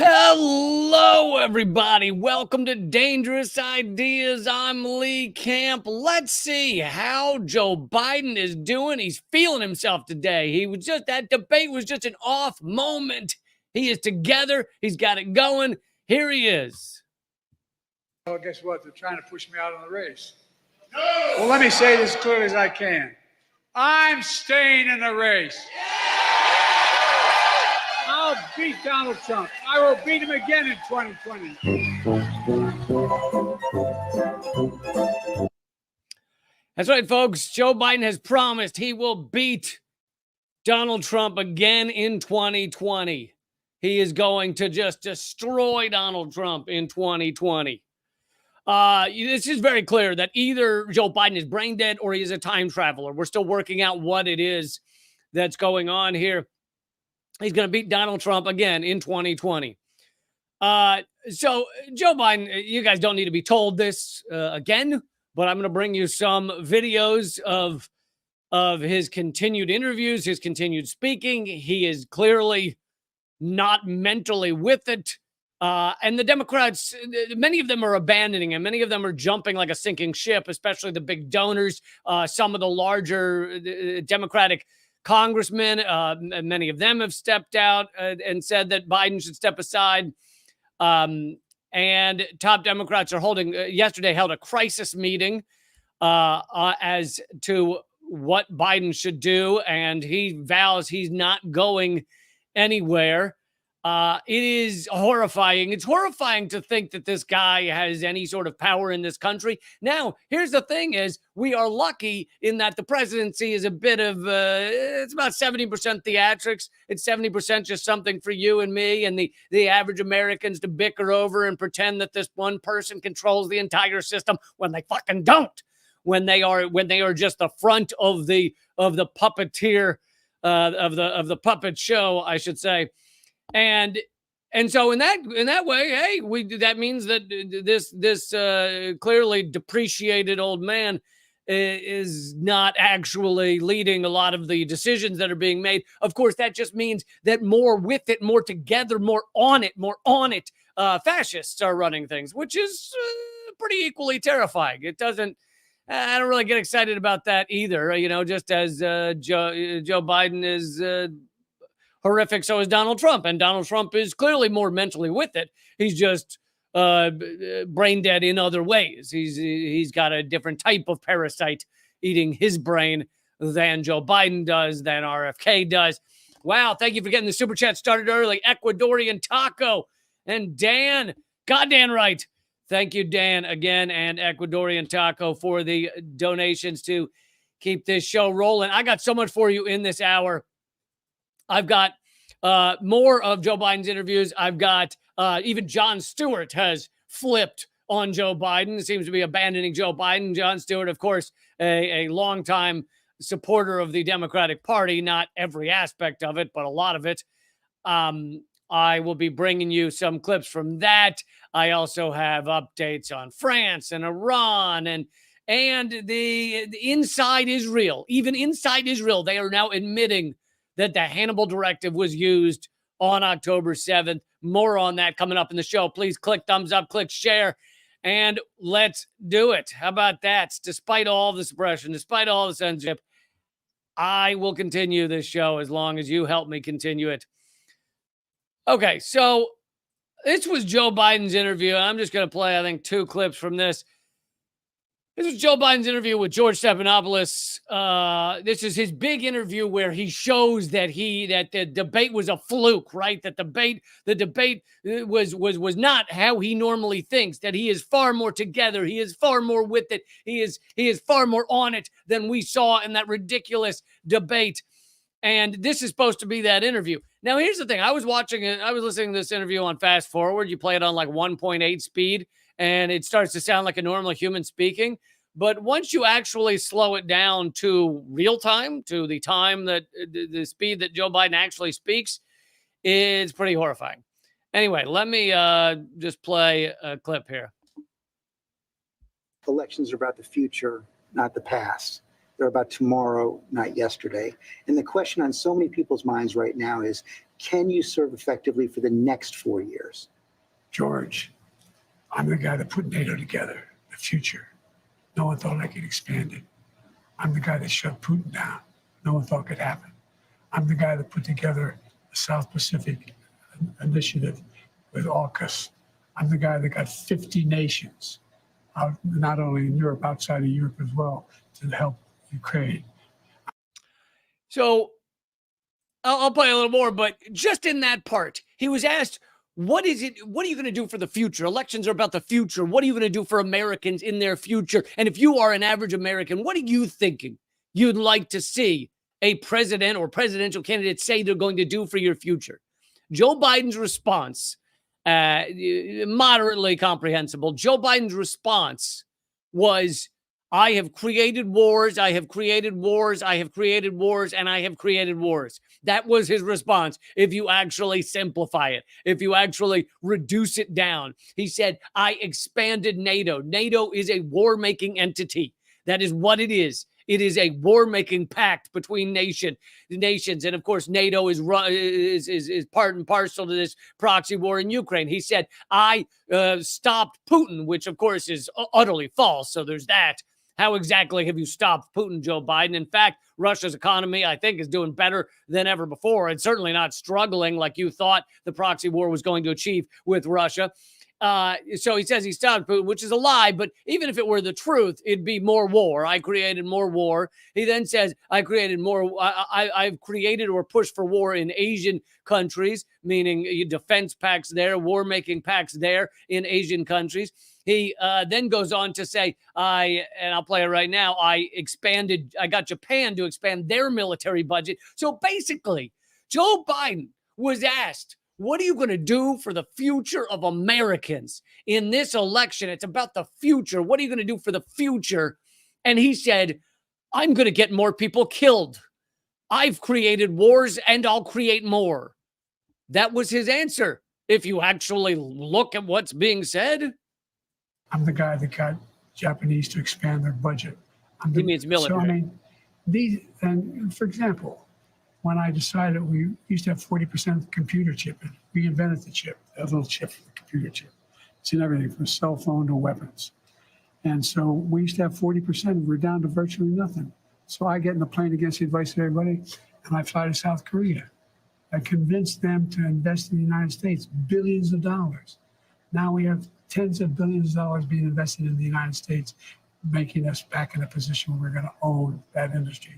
Hello, everybody. Welcome to Dangerous Ideas. I'm Lee Camp. Let's see how Joe Biden is doing. He's feeling himself today. That debate was just an off moment. He is together. He's got it going. Here he is. Well, guess what? They're trying to push me out of the race. No! Well, let me say this as clearly as I can. I'm staying in the race. I'll beat Donald Trump. I will beat him again in 2020. That's right, folks. Joe Biden has promised he will beat Donald Trump again in 2020. He is going to just destroy Donald Trump in 2020. This is very clear that either Joe Biden is brain dead or he is a time traveler. We're still working out what it is that's going on here. He's going to beat Donald Trump again in 2020. So Joe Biden, you guys don't need to be told this again, but I'm going to bring you some videos of his continued interviews, his continued speaking. He is clearly not mentally with it. And the Democrats, many of them are abandoning him. Many of them are jumping like a sinking ship, especially the big donors. Some of the larger Democratic congressmen, many of them have stepped out and said that Biden should step aside. And top Democrats are yesterday held a crisis meeting as to what Biden should do. And he vows he's not going anywhere. It is horrifying. It's horrifying to think that this guy has any sort of power in this country. Now, here's the thing is we are lucky in that the presidency is a bit of, it's about 70% theatrics. It's 70% just something for you and me and the average Americans to bicker over and pretend that this one person controls the entire system when they fucking don't. When they are just the front of the puppeteer, of the puppet show, I should say. And so in that way, hey, that means that this clearly depreciated old man is not actually leading a lot of the decisions that are being made. Of course, that just means that more with it, more together, more on it, fascists are running things, which is pretty equally terrifying. It doesn't. I don't really get excited about that either. Just as Joe Biden is horrific, so is Donald Trump. And Donald Trump is clearly more mentally with it. He's just brain dead in other ways. He's got a different type of parasite eating his brain than Joe Biden does, than RFK does. Wow, thank you for getting the super chat started early. Ecuadorian Taco and Dan, goddamn right. Thank you, Dan, again, and Ecuadorian Taco for the donations to keep this show rolling. I got so much for you in this hour. I've got more of Joe Biden's interviews. I've got even Jon Stewart has flipped on Joe Biden. Seems to be abandoning Joe Biden. Jon Stewart, of course, a longtime supporter of the Democratic Party. Not every aspect of it, but a lot of it. I will be bringing you some clips from that. I also have updates on France and Iran and the inside Israel. Even inside Israel, they are now admitting that the Hannibal Directive was used on October 7th. More on that coming up in the show. Please click thumbs up, click share, and let's do it. How about that? Despite all the suppression, despite all the censorship, I will continue this show as long as you help me continue it. Okay, so this was Joe Biden's interview. I'm just going to play, I think, 2 clips from this. This is Joe Biden's interview with George Stephanopoulos. This is his big interview where he shows that the debate was a fluke, right? That the debate was not how he normally thinks. That he is far more together. He is far more with it. He is far more on it than we saw in that ridiculous debate. And this is supposed to be that interview. Now, here's the thing. I was listening to this interview on fast forward. You play it on like 1.8 speed, and it starts to sound like a normal human speaking. But once you actually slow it down to real time, to the time that the speed that Joe Biden actually speaks, it's pretty horrifying. Anyway, let me just play a clip here. Elections are about the future, not the past. They're about tomorrow, not yesterday. And the question on so many people's minds right now is, can you serve effectively for the next 4 years? George, I'm the guy that put NATO together, the future. No one thought I could expand it. I'm the guy that shut Putin down. No one thought could happen. I'm the guy that put together the South Pacific Initiative with AUKUS. I'm the guy that got 50 nations, out, not only in Europe, outside of Europe as well, to help Ukraine. So I'll play a little more, but just in that part, he was asked, what are you going to do for the future? Elections are about the future. What are you going to do for Americans in their future? And if you are an average American, what are you thinking you'd like to see a president or presidential candidate say they're going to do for your future? Joe Biden's response, moderately comprehensible. Joe Biden's response was, I have created wars, I have created wars, I have created wars, and I have created wars. That was his response. If you actually simplify it, if you actually reduce it down, he said, I expanded NATO. NATO is a war-making entity. That is what it is. It is a war-making pact between nations. And of course, NATO is part and parcel to this proxy war in Ukraine. He said, I stopped Putin, which of course is utterly false. So there's that. How exactly have you stopped Putin, Joe Biden? In fact, Russia's economy, I think, is doing better than ever before. It's certainly not struggling like you thought the proxy war was going to achieve with Russia. So he says he stopped Putin, which is a lie. But even if it were the truth, it'd be more war. I created more war. He then says, I created more. I've created or pushed for war in Asian countries, meaning defense pacts there, war-making pacts there in Asian countries. He then goes on to say, and I'll play it right now, I got Japan to expand their military budget. So basically, Joe Biden was asked, what are you going to do for the future of Americans in this election? It's about the future. What are you going to do for the future? And he said, I'm going to get more people killed. I've created wars and I'll create more. That was his answer. If you actually look at what's being said. I'm the guy that got Japanese to expand their budget. He means military. So, I mean, and for example, when I decided we used to have 40% of the computer chip, and we invented the chip, that little chip for the computer chip. It's in everything from cell phone to weapons. And so we used to have 40%, we're down to virtually nothing. So I get in the plane against the advice of everybody, and I fly to South Korea. I convinced them to invest in the United States, billions of dollars. Now we have tens of billions of dollars being invested in the United States, making us back in a position where we're going to own that industry.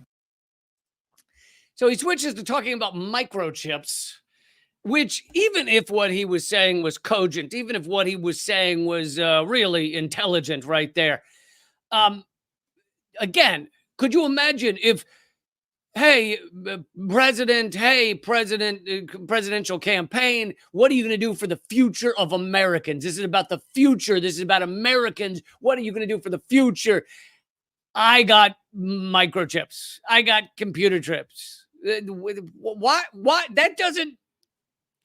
So he switches to talking about microchips, which even if what he was saying was cogent, even if what he was saying was really intelligent right there. Again, could you imagine if, presidential campaign, what are you going to do for the future of Americans? This is about the future. This is about Americans. What are you going to do for the future? I got microchips. I got computer chips. What? That doesn't,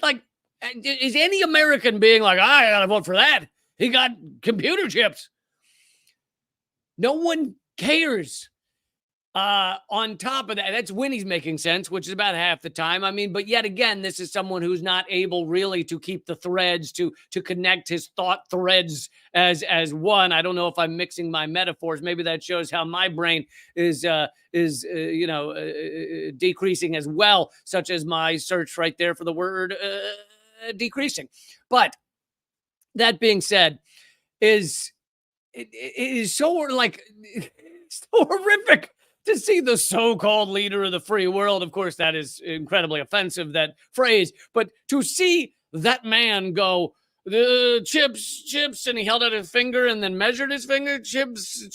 like, is any American being like, I got to vote for that? He got computer chips. No one cares. On top of that, that's when he's making sense, which is about half the time. I mean, but yet again, this is someone who's not able really to keep the threads, to connect his thought threads as one. I don't know if I'm mixing my metaphors. Maybe that shows how my brain is decreasing as well, such as my search right there for the word decreasing. But that being said, it is so like so horrific to see the so-called leader of the free world. Of course, that is incredibly offensive, that phrase. But to see that man go, the chips, and he held out his finger and then measured his finger, chips,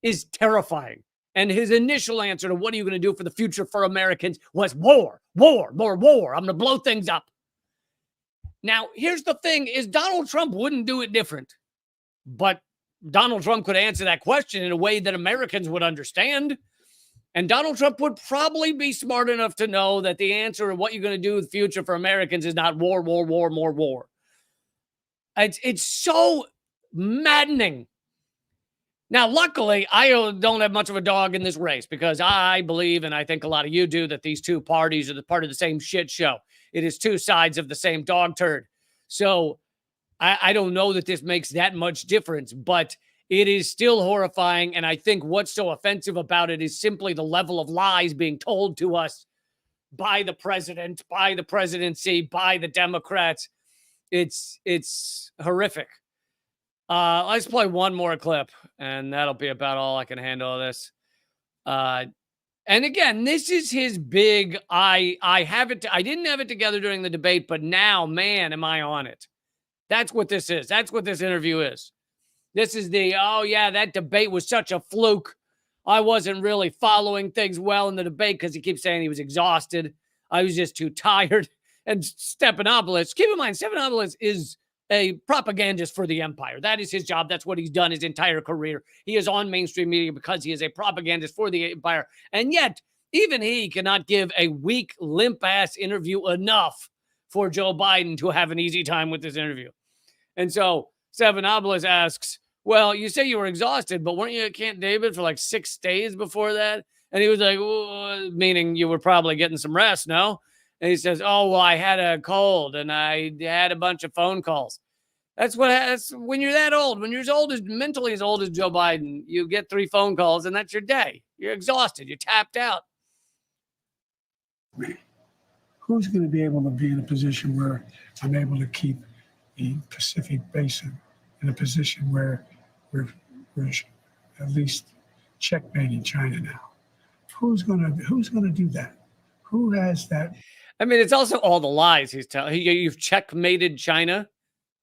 is terrifying. And his initial answer to what are you going to do for the future for Americans was war. I'm going to blow things up. Now, here's the thing, is Donald Trump wouldn't do it different. But Donald Trump could answer that question in a way that Americans would understand. And Donald Trump would probably be smart enough to know that the answer of what you're going to do in the future for Americans is not war, more war. It's so maddening Now, luckily, I don't have much of a dog in this race because I believe, and I think a lot of you do, that these two parties are the part of the same shit show. It is two sides of the same dog turd. So I don't know that this makes that much difference, but it is still horrifying. And I think what's so offensive about it is simply the level of lies being told to us by the president, by the presidency, by the Democrats. It's horrific. Let's play one more clip, and that'll be about all I can handle of this. And again, this is his big. I didn't have it together during the debate, but now, man, am I on it? That's what this is. That's what this interview is. This is oh yeah, that debate was such a fluke. I wasn't really following things well in the debate because he keeps saying he was exhausted. I was just too tired. And Stephanopoulos, keep in mind, Stephanopoulos is a propagandist for the empire. That is his job. That's what he's done his entire career. He is on mainstream media because he is a propagandist for the empire. And yet, even he cannot give a weak, limp-ass interview enough for Joe Biden to have an easy time with this interview. And so Stephanopoulos asks, well, you say you were exhausted, but weren't you at Camp David for like 6 days before that? And he was like, meaning you were probably getting some rest, no? And he says, oh, well, I had a cold and I had a bunch of phone calls. That's when you're that old. When you're mentally as old as Joe Biden, you get 3 phone calls and that's your day. You're exhausted. You're tapped out. Who's going to be able to be in a position where I'm able to keep the Pacific Basin in a position where we're at least checkmating China now? Who's going to do that? Who has that? I mean, it's also all the lies he's telling. You've checkmated China.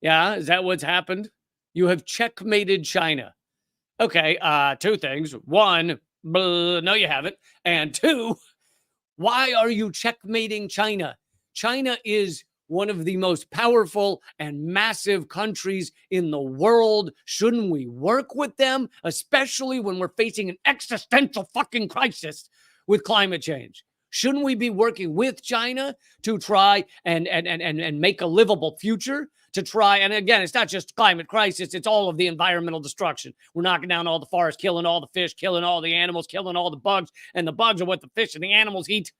Yeah, is that what's happened? You have checkmated China. Okay, 2 things. 1, no, you haven't. And 2, why are you checkmating China? China is one of the most powerful and massive countries in the world. Shouldn't we work with them, especially when we're facing an existential fucking crisis with climate change? Shouldn't we be working with China to try and make a livable future? To try, and again, it's not just climate crisis, it's all of the environmental destruction. We're knocking down all the forests, killing all the fish, killing all the animals, killing all the bugs, and the bugs are what the fish and the animals eat.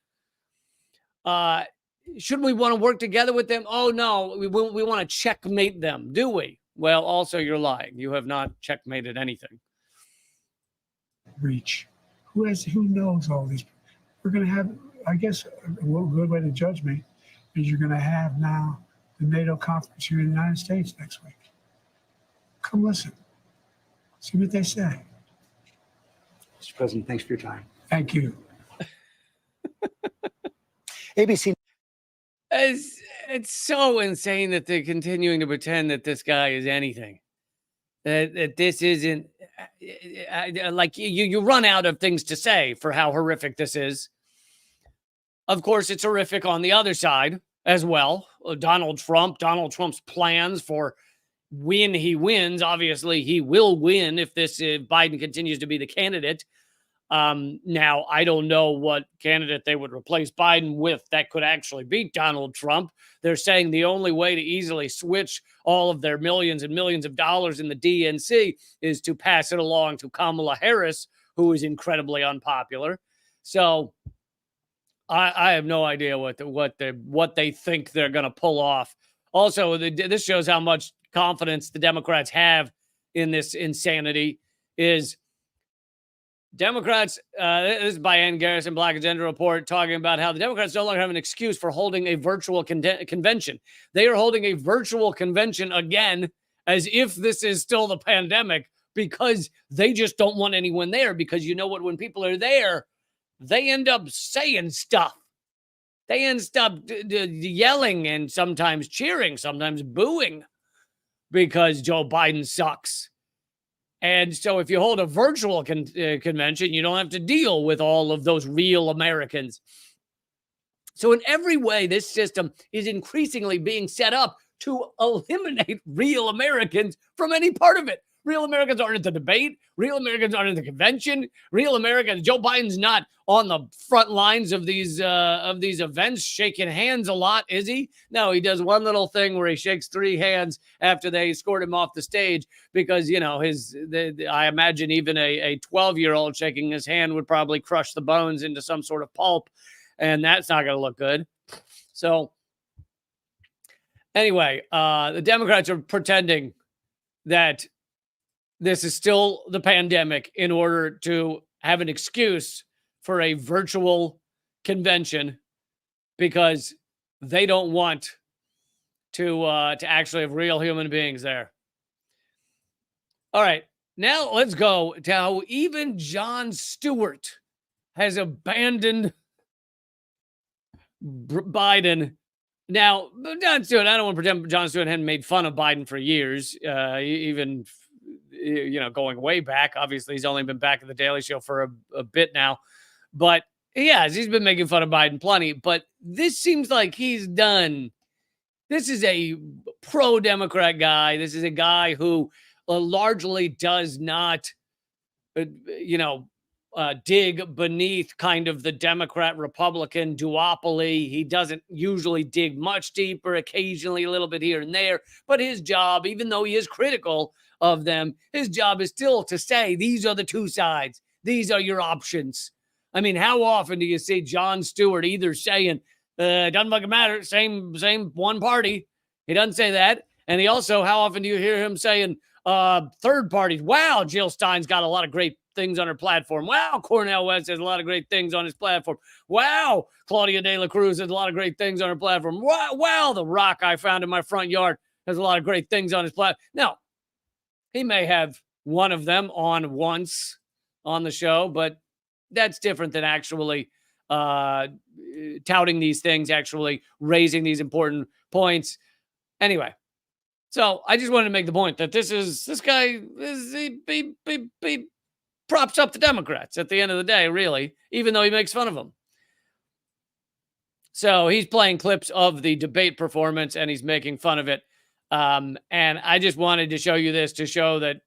Shouldn't we want to work together with them? Oh, no, we want to checkmate them, do we? Well, also, you're lying. You have not checkmated anything. Reach. Who knows all these? We're going to have, I guess, a good way to judge me is you're going to have now the NATO conference here in the United States next week. Come listen. See what they say. Mr. President, thanks for your time. Thank you. ABC. It's so insane that they're continuing to pretend that this guy is anything. That this isn't like you run out of things to say for how horrific this is. Of course, it's horrific on the other side as well. Donald Trump's plans for when he wins. Obviously, he will win if Biden continues to be the candidate. Now, I don't know what candidate they would replace Biden with that could actually beat Donald Trump. They're saying the only way to easily switch all of their millions and millions of dollars in the DNC is to pass it along to Kamala Harris, who is incredibly unpopular. So I have no idea what they think they're going to pull off. Also, this shows how much confidence the Democrats have in this insanity. Is Democrats, this is by Ann Garrison, Black Agenda Report, talking about how the Democrats no longer have an excuse for holding a virtual convention. They are holding a virtual convention again, as if this is still the pandemic, because they just don't want anyone there. Because you know what? When people are there, they end up saying stuff. They end up yelling and sometimes cheering, sometimes booing, because Joe Biden sucks. And so if you hold a virtual convention, you don't have to deal with all of those real Americans. So in every way, this system is increasingly being set up to eliminate real Americans from any part of it, Real Americans aren't at the debate. Real Americans aren't in the convention. Real Americans, Joe Biden's not on the front lines of these events, shaking hands a lot, is he? No, he does one little thing where he shakes 3 hands after they escort him off the stage because, you know, I imagine even a 12-year-old shaking his hand would probably crush the bones into some sort of pulp, and that's not going to look good. So anyway, the Democrats are pretending that this is still the pandemic in order to have an excuse for a virtual convention because they don't want to actually have real human beings there. All right, now let's go to how even Jon Stewart has abandoned Biden. Now, Jon Stewart, I don't want to pretend Jon Stewart hadn't made fun of Biden for years, even, you know, going way back. Obviously, he's only been back at the Daily Show for a bit now. But, yes, he's been making fun of Biden plenty. But this seems like he's done. This is a pro-Democrat guy. This is a guy who largely does not, dig beneath kind of the Democrat-Republican duopoly. He doesn't usually dig much deeper, occasionally a little bit here and there. But his job, even though he is critical of them, his job is still to say, these are the two sides. These are your options. I mean, how often do you see Jon Stewart either saying, it doesn't fucking matter, same one party? He doesn't say that. And he also, how often do you hear him saying, third parties? Wow, Jill Stein's got a lot of great things on her platform. Wow, Cornel West has a lot of great things on his platform. Wow, Claudia De La Cruz has a lot of great things on her platform. Wow, the rock I found in my front yard has a lot of great things on his platform. Now, he may have one of them on once on the show, but that's different than actually touting these things, actually raising these important points. Anyway, so I just wanted to make the point that this guy props up the Democrats at the end of the day, really, even though he makes fun of them. So he's playing clips of the debate performance and he's making fun of it. And I just wanted to show you this to show that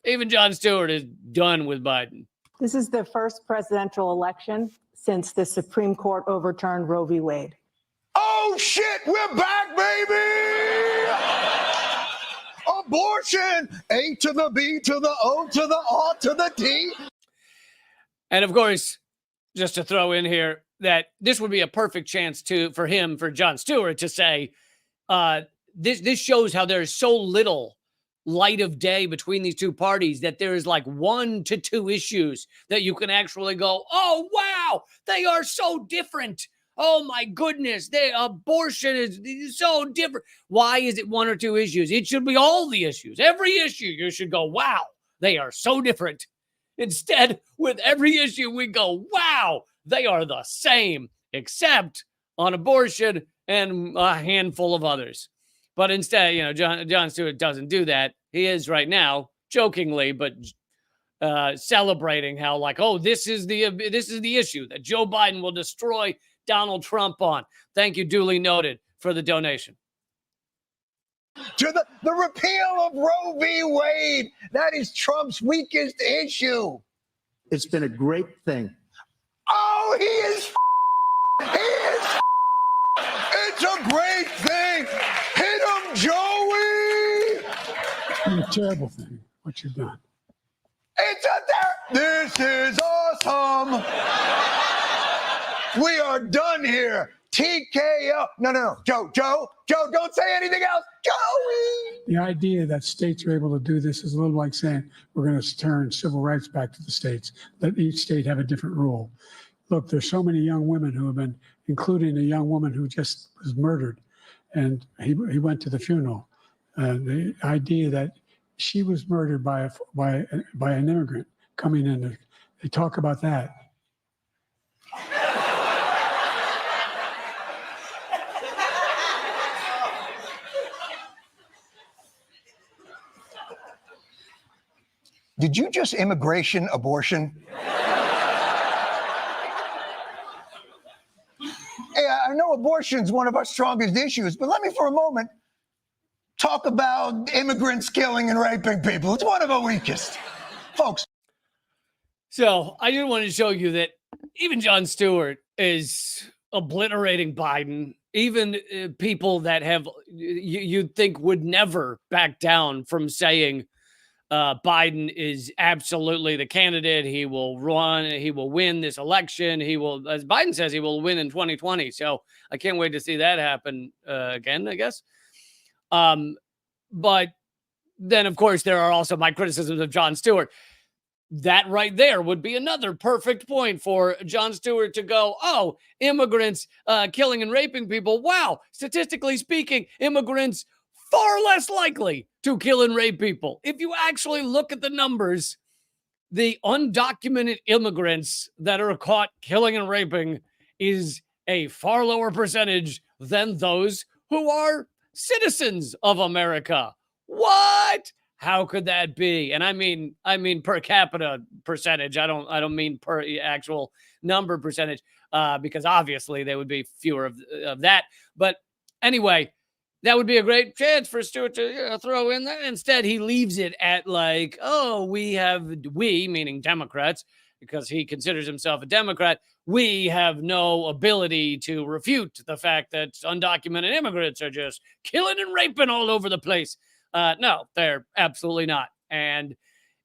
even Jon Stewart is done with Biden. This is the first presidential election since the Supreme Court overturned Roe v. Wade. Oh, shit, we're back, baby! Abortion! A to the B to the O to the R to the D. And of course, just to throw in here that this would be a perfect chance for Jon Stewart to say, this shows how there's so little light of day between these two parties that there is like 1 to 2 issues that you can actually go, oh, wow, they are so different. Oh, my goodness, abortion is so different. Why is it 1 or 2 issues? It should be all the issues. Every issue, you should go, wow, they are so different. Instead, with every issue, we go, wow, they are the same, except on abortion and a handful of others. But instead, Jon Stewart doesn't do that. He is right now, jokingly, but celebrating how, like, oh, this is the issue that Joe Biden will destroy Donald Trump on. Thank you, duly noted, for the donation. To the repeal of Roe v. Wade. That is Trump's weakest issue. It's been a great thing. Oh, he is. It's a great thing. Hit him, Joey. It's a terrible thing, what you've done. This is awesome. We are done here. TKO. No. Joe, don't say anything else. Joey. The idea that states are able to do this is a little like saying we're going to turn civil rights back to the states, let each state have a different rule. Look, there's so many young women who have been, including a young woman who just was murdered, and he went to the funeral. The idea that she was murdered by an immigrant coming in, they talk about that. Did you just immigration abortion? Hey, I know abortion's one of our strongest issues, but let me for a moment talk about immigrants killing and raping people. It's one of our weakest. Folks. So I just wanted to show you that even Jon Stewart is obliterating Biden. Even people that have you'd think would never back down from saying Biden is absolutely the candidate. He will run. He will win this election. He will, as Biden says, he will win in 2020. So I can't wait to see that happen again, I guess. But then, of course, there are also my criticisms of Jon Stewart. That right there would be another perfect point for Jon Stewart to go, oh, immigrants killing and raping people. Wow. Statistically speaking, immigrants far less likely to kill and rape people. If you actually look at the numbers, the undocumented immigrants that are caught killing and raping is a far lower percentage than those who are citizens of America. What? How could that be? And I mean per capita percentage. I don't mean per actual number percentage, because obviously there would be fewer of that. But anyway, that would be a great chance for Stewart to throw in that. Instead, he leaves it at like, oh, we, meaning Democrats, because he considers himself a Democrat, we have no ability to refute the fact that undocumented immigrants are just killing and raping all over the place. No, they're absolutely not. And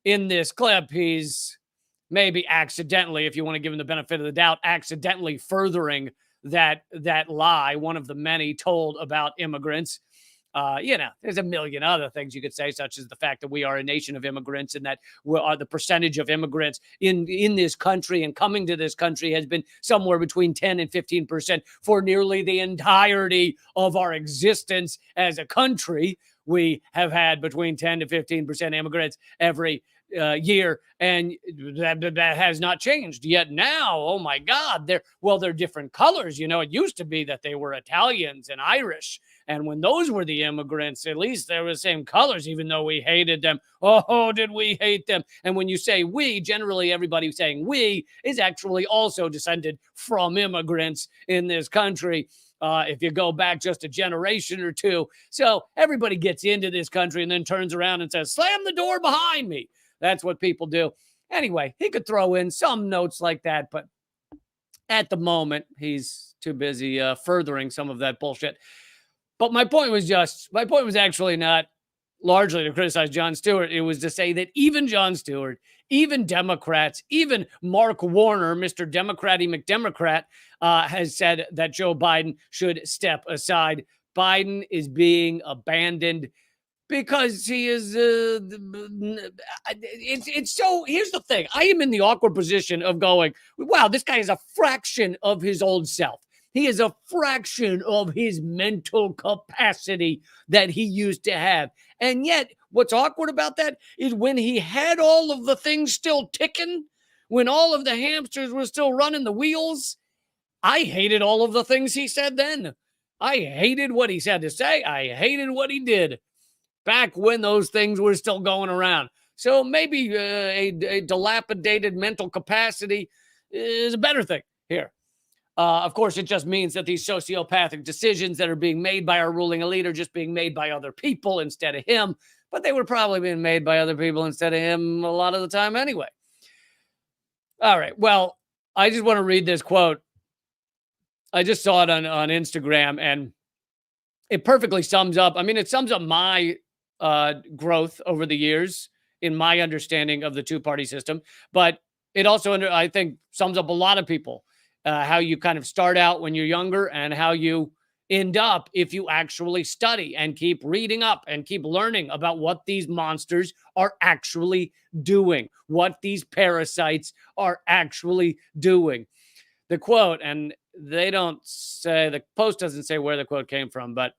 in this clip, he's maybe accidentally, if you want to give him the benefit of the doubt, accidentally furthering that lie, one of the many told about immigrants. There's a million other things you could say, such as the fact that we are a nation of immigrants and that we are the percentage of immigrants in this country and coming to this country has been somewhere between 10 and 15% for nearly the entirety of our existence as a country. We have had between 10 to 15% immigrants every year, and that has not changed yet. Now, oh my God, they're different colors. It used to be that they were Italians and Irish, and when those were the immigrants, at least they were the same colors, even though we hated them. Oh, did we hate them? And when you say we, generally everybody saying we is actually also descended from immigrants in this country. If you go back just a generation or two. So everybody gets into this country and then turns around and says, slam the door behind me. That's what people do. Anyway, he could throw in some notes like that, but at the moment, he's too busy furthering some of that bullshit. But my point was actually not largely to criticize Jon Stewart. It was to say that even Jon Stewart, even Democrats, even Mark Warner, Mr. Democraty McDemocrat, has said that Joe Biden should step aside. Biden is being abandoned because he is it's so. Here's the thing. I am in the awkward position of going, wow, this guy is a fraction of his old self. He is a fraction of his mental capacity that he used to have. And yet, what's awkward about that is when he had all of the things still ticking, when all of the hamsters were still running the wheels, I hated all of the things he said then. I hated what he had to say. I hated what he did back when those things were still going around. So maybe a dilapidated mental capacity is a better thing here. Of course, it just means that these sociopathic decisions that are being made by our ruling elite are just being made by other people instead of him. But they were probably being made by other people instead of him a lot of the time anyway. All right. Well, I just want to read this quote. I just saw it on Instagram, and it perfectly sums up. I mean, it sums up my growth over the years in my understanding of the two-party system. But it also, I think, sums up a lot of people. How you kind of start out when you're younger and how you end up if you actually study and keep reading up and keep learning about what these monsters are actually doing, what these parasites are actually doing. The quote, and they don't say, the Post doesn't say where the quote came from, but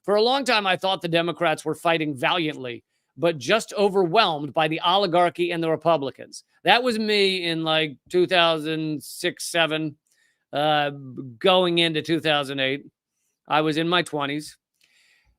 for a long time, I thought the Democrats were fighting valiantly, but just overwhelmed by the oligarchy and the Republicans. That was me in like 2006, 7. Going into 2008, I was in my 20s.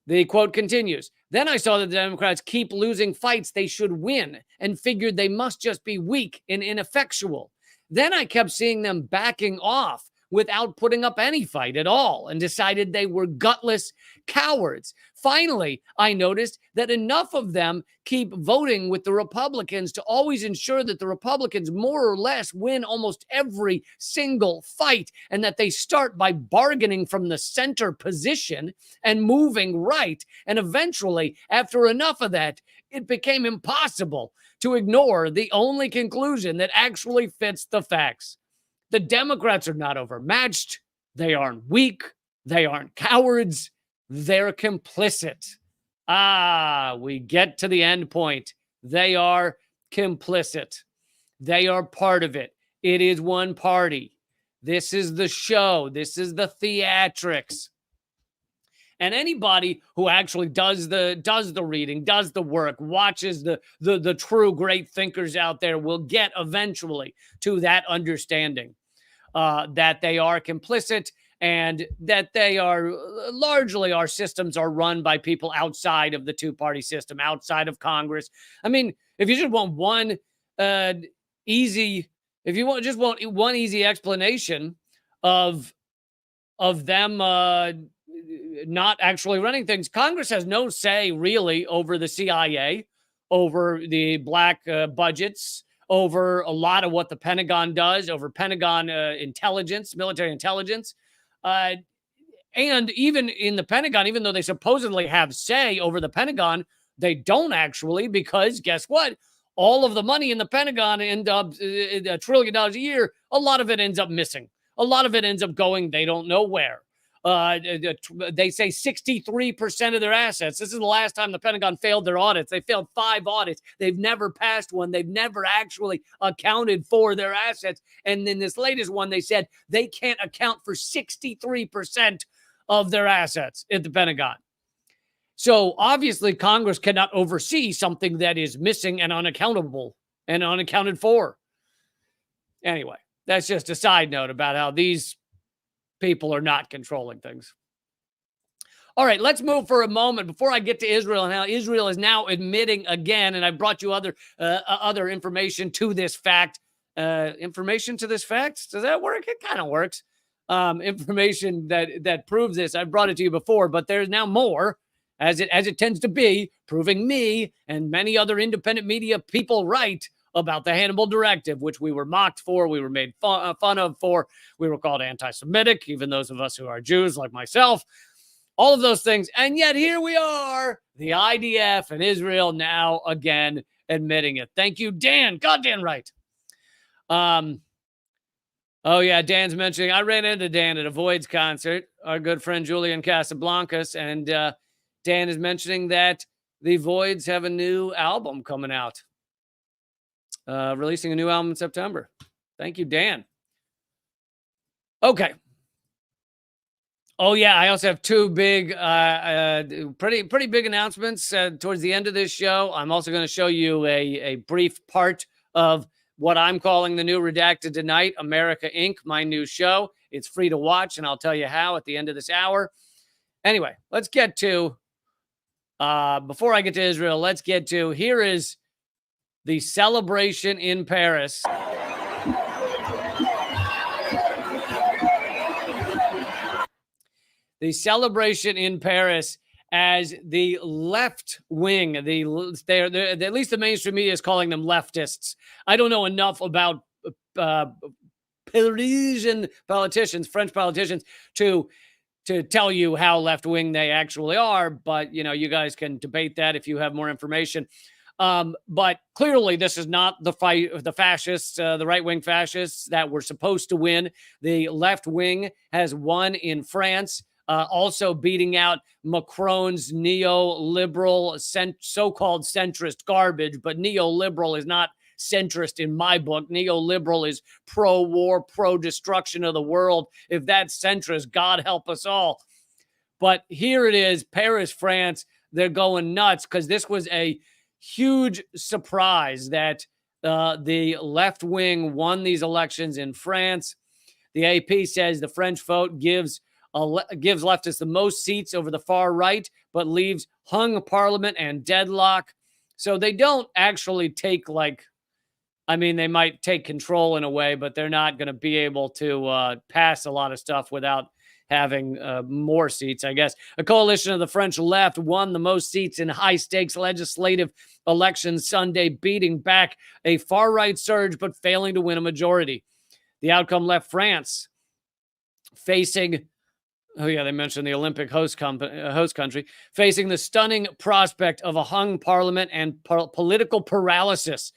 The quote continues. Then I saw that the Democrats keep losing fights they should win and figured they must just be weak and ineffectual. Then I kept seeing them backing off without putting up any fight at all and decided they were gutless cowards. Finally, I noticed that enough of them keep voting with the Republicans to always ensure that the Republicans more or less win almost every single fight, and that they start by bargaining from the center position and moving right. And eventually, after enough of that, it became impossible to ignore the only conclusion that actually fits the facts. The Democrats are not overmatched. They aren't weak. They aren't cowards. They're complicit. We get to the end point. They are complicit. They are part of it. It is one party. This is the show. This is the theatrics. And anybody who actually does the reading, does the work, watches the true great thinkers out there will get eventually to that understanding that they are complicit and that they are largely, our systems are run by people outside of the two-party system, outside of Congress. I mean, if you just want one easy explanation of them not actually running things, Congress has no say really over the CIA, over the black budgets, over a lot of what the Pentagon does, over Pentagon intelligence, military intelligence. And even in the Pentagon, even though they supposedly have say over the Pentagon, they don't actually, because guess what? All of the money in the Pentagon ends up $1 trillion a year. A lot of it ends up missing. A lot of it ends up going, they don't know where. They say 63% of their assets. This is the last time the Pentagon failed their audits. They failed 5 audits. They've never passed one. They've never actually accounted for their assets. And then this latest one, they said they can't account for 63% of their assets at the Pentagon. So obviously Congress cannot oversee something that is missing and unaccountable and unaccounted for. Anyway, that's just a side note about how these people are not controlling things. All right, let's move for a moment before I get to Israel and how Israel is now admitting again, and I brought you other information to this fact. Information to this fact? Does that work? It kind of works. Information that proves this. I've brought it to you before, but there's now more, as it tends to be, proving me and many other independent media people right about the Hannibal Directive, which we were mocked for, we were made fun of for, we were called anti-Semitic, even those of us who are Jews like myself, all of those things. And yet here we are, the IDF and Israel now again admitting it. Thank you, Dan. Goddamn right. Oh yeah, Dan's mentioning, I ran into Dan at a Voids concert, our good friend Julian Casablancas, and Dan is mentioning that the Voids have a new album coming out. Releasing a new album in September. Thank you, Dan. Okay. Oh yeah, I also have 2 big, pretty big announcements towards the end of this show. I'm also going to show you a brief part of what I'm calling the new Redacted Tonight, America Inc., my new show. It's free to watch, and I'll tell you how at the end of this hour. Anyway, let's get to, before I get to Israel, let's get to, here is the celebration in Paris. The celebration in Paris as the left wing, they're at least the mainstream media is calling them leftists. I don't know enough about Parisian politicians, French politicians, to tell you how left wing they actually are. But you know, you guys can debate that if you have more information. But clearly this is not the fight of the fascists, the right-wing fascists that were supposed to win. The left wing has won in France, also beating out Macron's neoliberal, so-called centrist garbage. But neoliberal is not centrist in my book. Neoliberal is pro-war, pro-destruction of the world. If that's centrist, God help us all. But here it is, Paris, France. They're going nuts because this was a huge surprise that the left wing won these elections in France. The AP says the French vote gives leftists the most seats over the far right, but leaves hung parliament and deadlock. So they don't actually take like I mean, they might take control in a way, but they're not going to be able to pass a lot of stuff without having more seats, I guess. A coalition of the French left won the most seats in high-stakes legislative elections Sunday, beating back a far-right surge, but failing to win a majority. The outcome left France facing, oh yeah, they mentioned the Olympic host country, facing the stunning prospect of a hung parliament and political paralysis.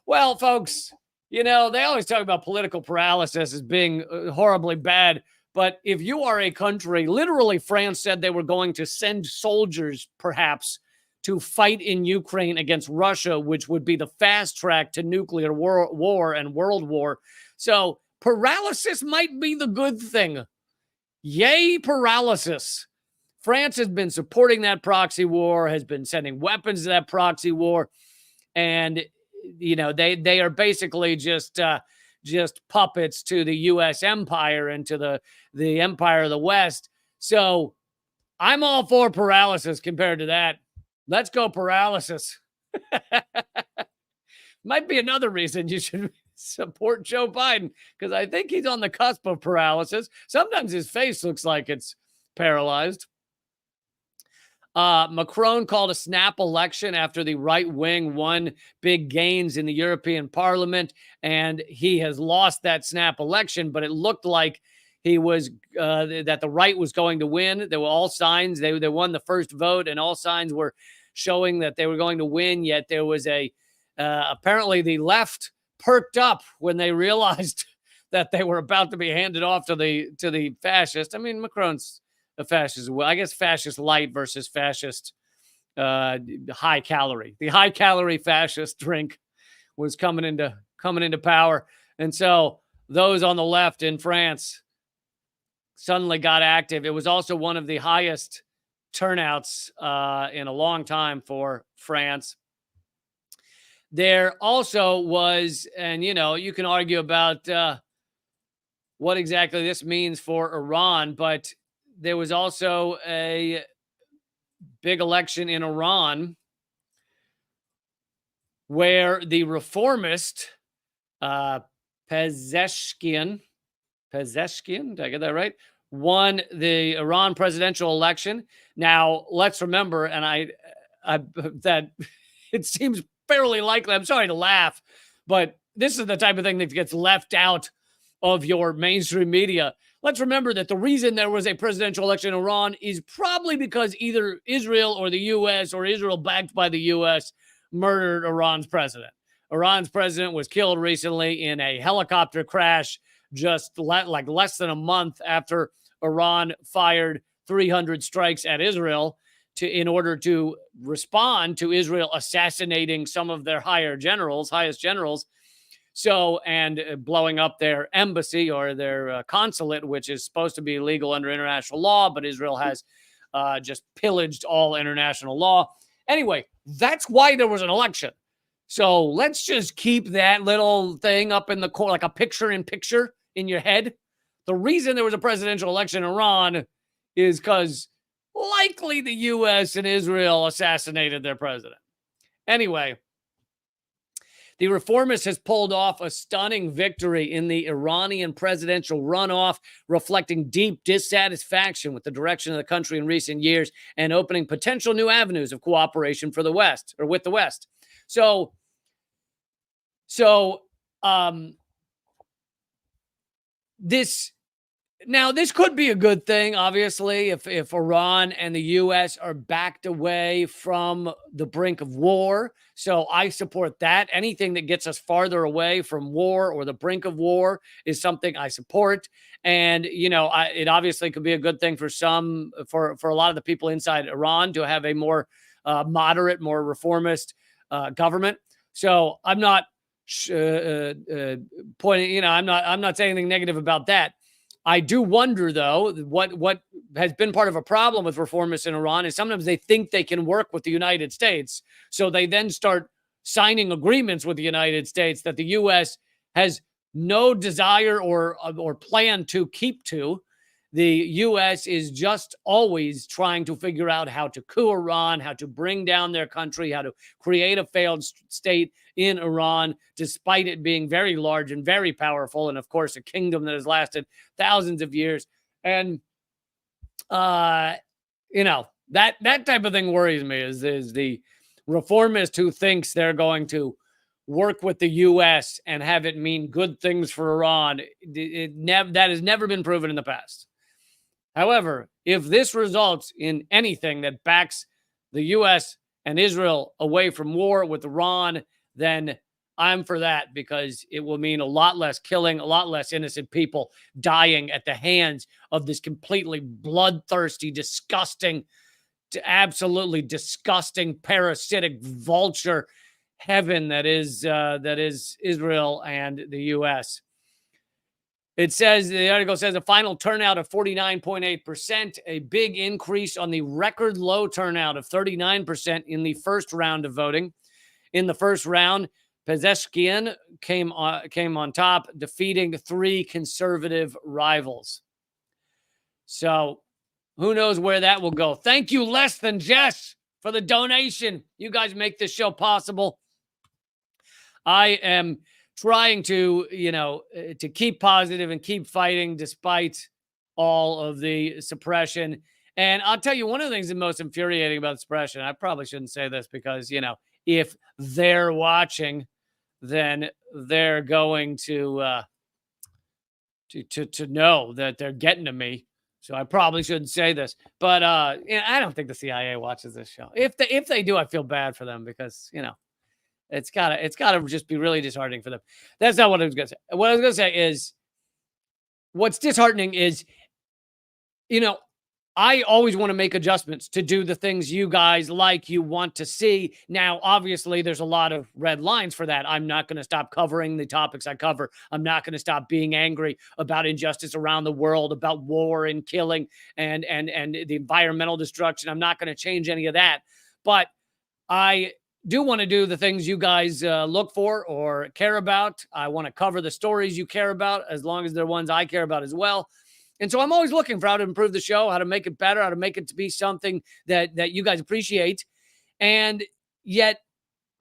Well, folks, you know, they always talk about political paralysis as being horribly bad. But if you are a country, literally, France said they were going to send soldiers, perhaps, to fight in Ukraine against Russia, which would be the fast track to nuclear war and world war. So paralysis might be the good thing. Yay, paralysis. France has been supporting that proxy war, has been sending weapons to that proxy war. And you know, they are basically just puppets to the U.S. empire and to the empire of the West. So I'm all for paralysis compared to that. Let's go paralysis. Might be another reason you should support Joe Biden, because I think he's on the cusp of paralysis. Sometimes his face looks like it's paralyzed. Macron called a snap election after the right wing won big gains in the European Parliament, and he has lost that snap election. But it looked like he was that the right was going to win. There were all signs they won the first vote, and all signs were showing that they were going to win. Yet there was apparently the left perked up when they realized that they were about to be handed off to the fascist. I mean, Macron's a fascist. Well, I guess fascist light versus fascist high calorie. The high calorie fascist drink was coming into power, and so those on the left in France suddenly got active. It was also one of the highest turnouts in a long time for France. There also was, and you know, you can argue about what exactly this means for Iran, but there was also a big election in Iran where the reformist Pezeshkian, did I get that right? Won the Iran presidential election. Now, let's remember, and I that it seems fairly likely. I'm sorry to laugh, but this is the type of thing that gets left out of your mainstream media. Let's remember that the reason there was a presidential election in Iran is probably because either Israel or the U.S. or Israel backed by the U.S. murdered Iran's president. Iran's president was killed recently in a helicopter crash just like less than a month after Iran fired 300 strikes at Israel in order to respond to Israel assassinating some of their highest generals. So, and blowing up their embassy or their consulate, which is supposed to be legal under international law, but Israel has just pillaged all international law. Anyway, that's why there was an election. So let's just keep that little thing up in the corner, like a picture-in-picture in your head. The reason there was a presidential election in Iran is because likely the U.S. and Israel assassinated their president. Anyway, the reformist has pulled off a stunning victory in the Iranian presidential runoff, reflecting deep dissatisfaction with the direction of the country in recent years and opening potential new avenues of cooperation for the West, or with the West. So this could be a good thing, obviously, if Iran and the U.S. are backed away from the brink of war. So I support that. Anything that gets us farther away from war or the brink of war is something I support. And, you know, it obviously could be a good thing for a lot of the people inside Iran to have a more moderate, more reformist government. So I'm not pointing, you know, I'm not saying anything negative about that. I do wonder, though, what has been part of a problem with reformists in Iran is sometimes they think they can work with the United States. So they then start signing agreements with the United States that the U.S. has no desire or plan to keep to. the U.S. is just always trying to figure out how to coup Iran, how to bring down their country, how to create a failed state in Iran, despite it being very large and very powerful, and of course, a kingdom that has lasted thousands of years. And that type of thing worries me. Is the reformist who thinks they're going to work with the U.S. and have it mean good things for Iran. That has never been proven in the past. However, if this results in anything that backs the U.S. and Israel away from war with Iran, then I'm for that, because it will mean a lot less killing, a lot less innocent people dying at the hands of this completely bloodthirsty, disgusting, absolutely disgusting, parasitic vulture heaven that is Israel and the U.S. It says, the article says, a final turnout of 49.8%, a big increase on the record low turnout of 39% in the first round of voting. In the first round, Pezeshkian came on top, defeating 3 conservative rivals. So who knows where that will go. Thank you, Less Than Jess, for the donation. You guys make this show possible. I am trying to, to keep positive and keep fighting despite all of the suppression. And I'll tell you, one of the things that's most infuriating about suppression, I probably shouldn't say this because, if they're watching, then they're going to know that they're getting to me. So I probably shouldn't say this, but I don't think the CIA watches this show. If they do, I feel bad for them because, it's gotta just be really disheartening for them. That's not what I was gonna say. What I was gonna say is, what's disheartening is, I always want to make adjustments to do the things you guys like, you want to see. Now, obviously, there's a lot of red lines for that. I'm not going to stop covering the topics I cover. I'm not going to stop being angry about injustice around the world, about war and killing and the environmental destruction. I'm not going to change any of that. But I do want to do the things you guys look for or care about. I want to cover the stories you care about, as long as they're ones I care about as well. And so I'm always looking for how to improve the show, how to make it better, how to make it to be something that you guys appreciate. And yet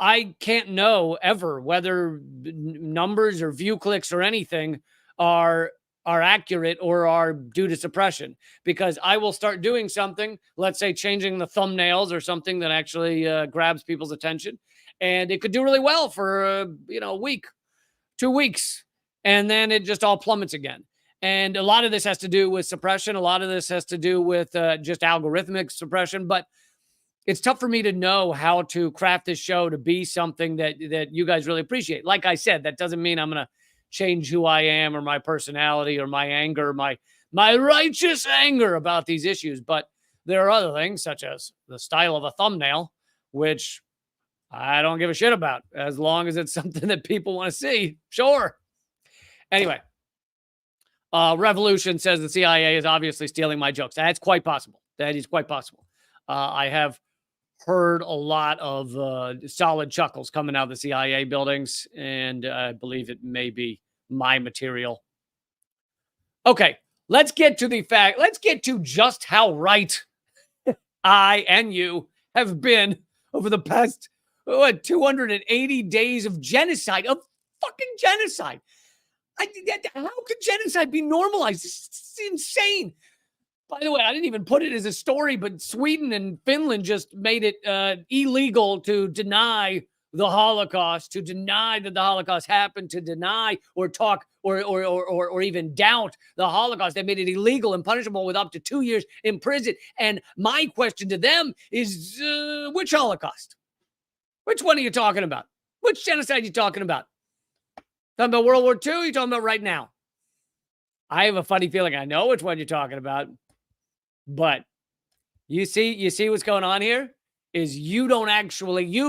I can't know ever whether numbers or view clicks or anything are accurate or are due to suppression, because I will start doing something, let's say changing the thumbnails or something that actually grabs people's attention, and it could do really well for a week, 2 weeks, and then it just all plummets again. And a lot of this has to do with suppression. A lot of this has to do with just algorithmic suppression, but it's tough for me to know how to craft this show to be something that you guys really appreciate. Like I said, that doesn't mean I'm going to change who I am or my personality or my anger, my righteous anger about these issues. But there are other things, such as the style of a thumbnail, which I don't give a shit about, as long as it's something that people want to see. Sure. Anyway, Revolution says the CIA is obviously stealing my jokes. That's quite possible. That is quite possible. I have heard a lot of solid chuckles coming out of the CIA buildings, and I believe it may be my material. Okay, let's get to the fact. Let's get to just how right I and you have been over the past 280 days of genocide, of fucking genocide. How could genocide be normalized? It's insane. By the way, I didn't even put it as a story, but Sweden and Finland just made it illegal to deny the Holocaust, to deny that the Holocaust happened, to deny or talk or even doubt the Holocaust. They made it illegal and punishable with up to 2 years in prison. And my question to them is, which Holocaust? Which one are you talking about? Which genocide are you talking about? Talking about World War II? Or are you talking about right now? I have a funny feeling I know which one you're talking about. But you see what's going on here is you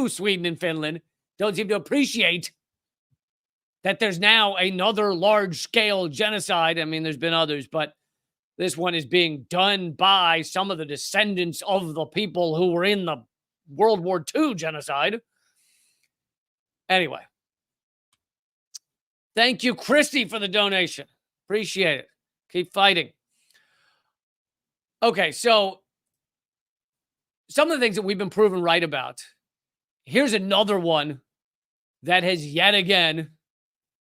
Sweden and Finland don't seem to appreciate that there's now another large-scale genocide. I mean, there's been others, but this one is being done by some of the descendants of the people who were in the World War II genocide. Anyway. Thank you, Christy, for the donation. Appreciate it. Keep fighting. Okay, so some of the things that we've been proven right about. Here's another one that has yet again,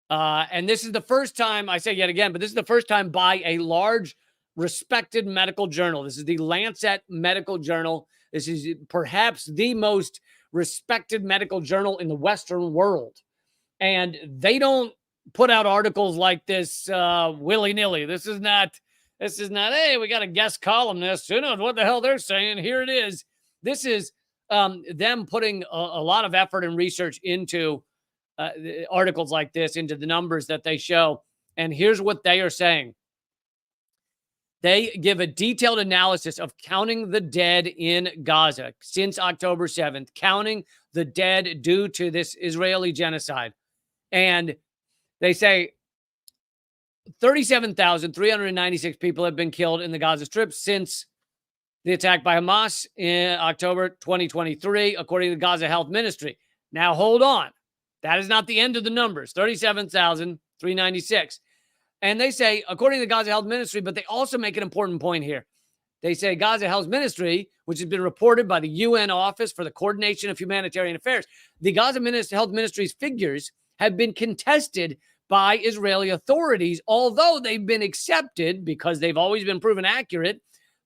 and this is the first time, I say yet again, but this is the first time by a large, respected medical journal. This is the Lancet Medical Journal. This is perhaps the most respected medical journal in the Western world. And they don't put out articles like this willy-nilly. This is not, hey, we got a guest columnist. Who knows what the hell they're saying? Here it is. This is them putting a lot of effort and research into articles like this, into the numbers that they show. And here's what they are saying. They give a detailed analysis of counting the dead in Gaza since October 7th, counting the dead due to this Israeli genocide. And they say 37,396 people have been killed in the Gaza Strip since the attack by Hamas in October 2023, according to the Gaza Health Ministry. Now, hold on. That is not the end of the numbers, 37,396. And they say, according to the Gaza Health Ministry, but they also make an important point here. They say Gaza Health Ministry, which has been reported by the UN Office for the Coordination of Humanitarian Affairs, the Gaza Health Ministry's figures have been contested by Israeli authorities, although they've been accepted, because they've always been proven accurate,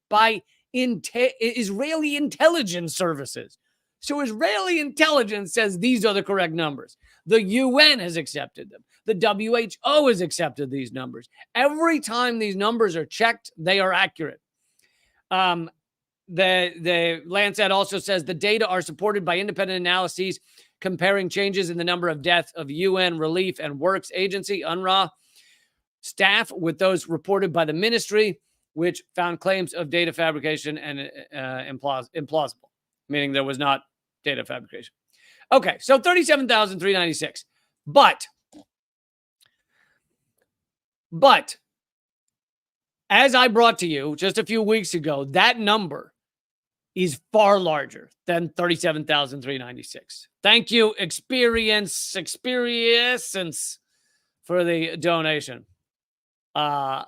by Israeli intelligence services. So Israeli intelligence says these are the correct numbers. The UN has accepted them. The WHO has accepted these numbers. Every time these numbers are checked, they are accurate. The Lancet also says the data are supported by independent analyses comparing changes in the number of deaths of UN Relief and Works Agency, UNRWA, staff with those reported by the ministry, which found claims of data fabrication and implausible, meaning there was not data fabrication. Okay, so 37,396. But as I brought to you just a few weeks ago, that number is far larger than 37,396. Thank you, Experience for the donation. That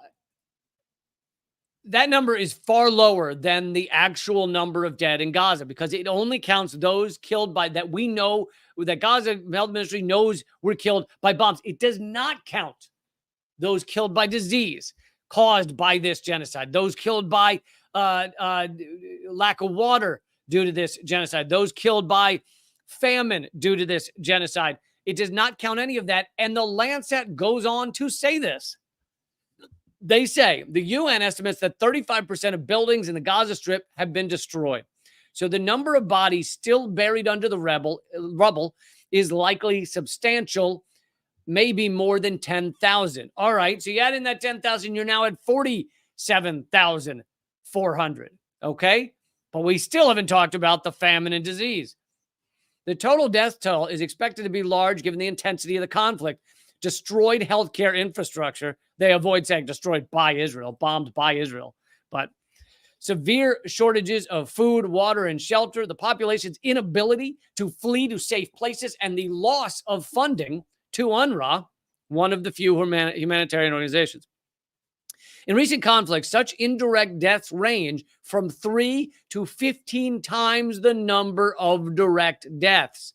number is far lower than the actual number of dead in Gaza, because it only counts those killed by, that we know, that Gaza Health Ministry knows were killed by bombs. It does not count those killed by disease caused by this genocide, those killed by lack of water due to this genocide, those killed by famine due to this genocide. It does not count any of that. And the Lancet goes on to say this. They say the UN estimates that 35% of buildings in the Gaza Strip have been destroyed. So the number of bodies still buried under the rubble is likely substantial, maybe more than 10,000. All right, so you add in that 10,000, you're now at 47,400, okay? But we still haven't talked about the famine and disease. The total death toll is expected to be large given the intensity of the conflict. Destroyed healthcare infrastructure. They avoid saying destroyed by Israel, bombed by Israel. But severe shortages of food, water, and shelter, the population's inability to flee to safe places, and the loss of funding to UNRWA, one of the few humanitarian organizations. In recent conflicts, such indirect deaths range from 3 to 15 times the number of direct deaths.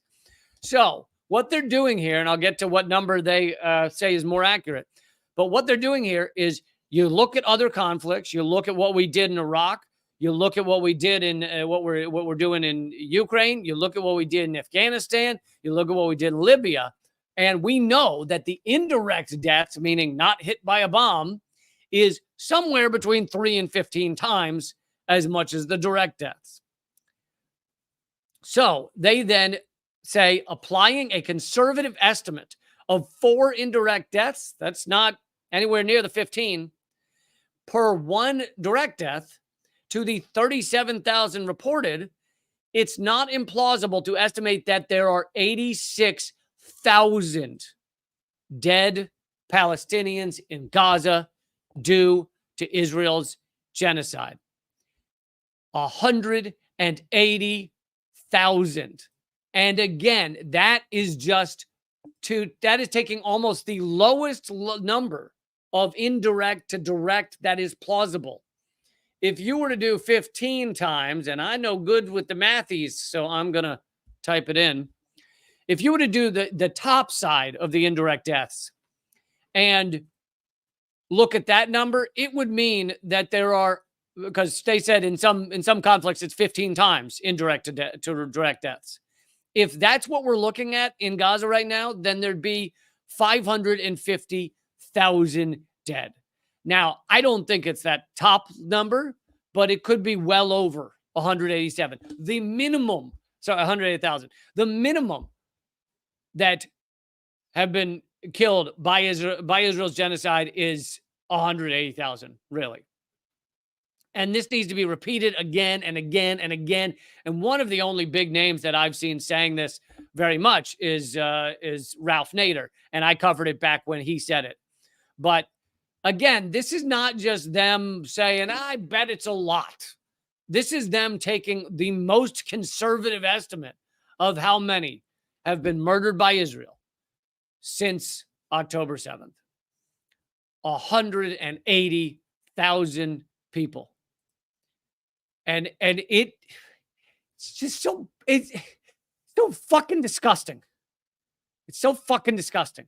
So what they're doing here, and I'll get to what number they say is more accurate, but what they're doing here is you look at other conflicts, you look at what we did in Iraq, you look at what we did in what we're doing in Ukraine, you look at what we did in Afghanistan, you look at what we did in Libya, and we know that the indirect deaths, meaning not hit by a bomb, is somewhere between 3 and 15 times as much as the direct deaths. So they then say applying a conservative estimate of 4 indirect deaths, that's not anywhere near the 15, per 1 direct death to the 37,000 reported, it's not implausible to estimate that there are 86,000 dead Palestinians in Gaza due to Israel's genocide. 180,000. And again, that is taking almost the lowest number of indirect to direct that is plausible. if you were to do 15 times, and I know good with the mathies, so I'm going to type it in. If you were to do the top side of the indirect deaths and look at that number, it would mean that there are, because they said in some conflicts it's 15 times indirect to direct deaths. If that's what we're looking at in Gaza right now, then there'd be 550,000 dead. Now, I don't think it's that top number, but it could be well over 187. The minimum, sorry, 180,000. The minimum that have been killed by Israel's genocide is 180,000, really. And this needs to be repeated again and again and again. And one of the only big names that I've seen saying this very much is Ralph Nader. And I covered it back when he said it. But again, this is not just them saying, I bet it's a lot. This is them taking the most conservative estimate of how many have been murdered by Israel since October 7th. 180,000 people. And it's just so fucking disgusting. It's so fucking disgusting.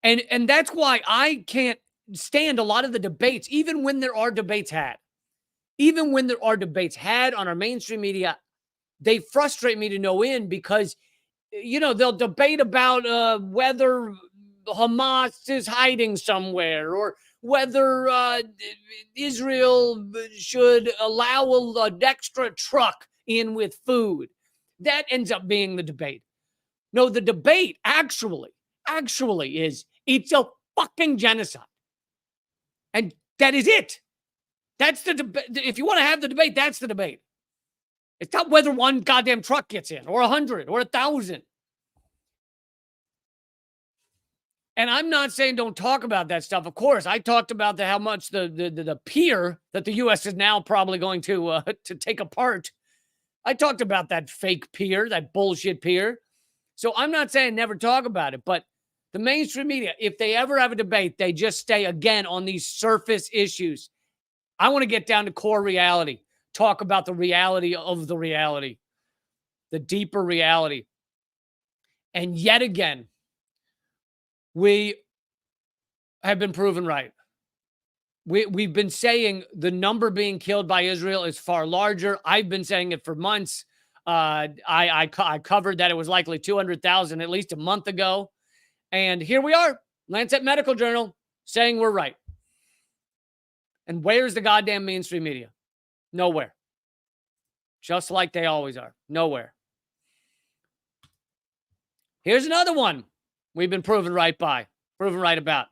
And that's why I can't stand a lot of the debates, even when there are debates had. Even when there are debates had on our mainstream media, they frustrate me to no end because, you know, they'll debate about whether Hamas is hiding somewhere or whether Israel should allow an extra truck in with food. That ends up being the debate. No, the debate actually is it's a fucking genocide. And that is it. That's the debate. If you want to have the debate, that's the debate. It's not whether one goddamn truck gets in or 100 or 1,000. And I'm not saying don't talk about that stuff. Of course, I talked about how much the pier that the U.S. is now probably going to take apart. I talked about that fake pier, that bullshit pier. So I'm not saying never talk about it, but the mainstream media, if they ever have a debate, they just stay again on these surface issues. I want to get down to core reality, talk about the reality of the reality, the deeper reality. And yet again, we have been proven right. We've been saying the number being killed by Israel is far larger. I've been saying it for months. I covered that it was likely 200,000 at least a month ago. And here we are, Lancet Medical Journal, saying we're right. And where's the goddamn mainstream media? Nowhere. Just like they always are. Nowhere. Here's another one we've been proven right about,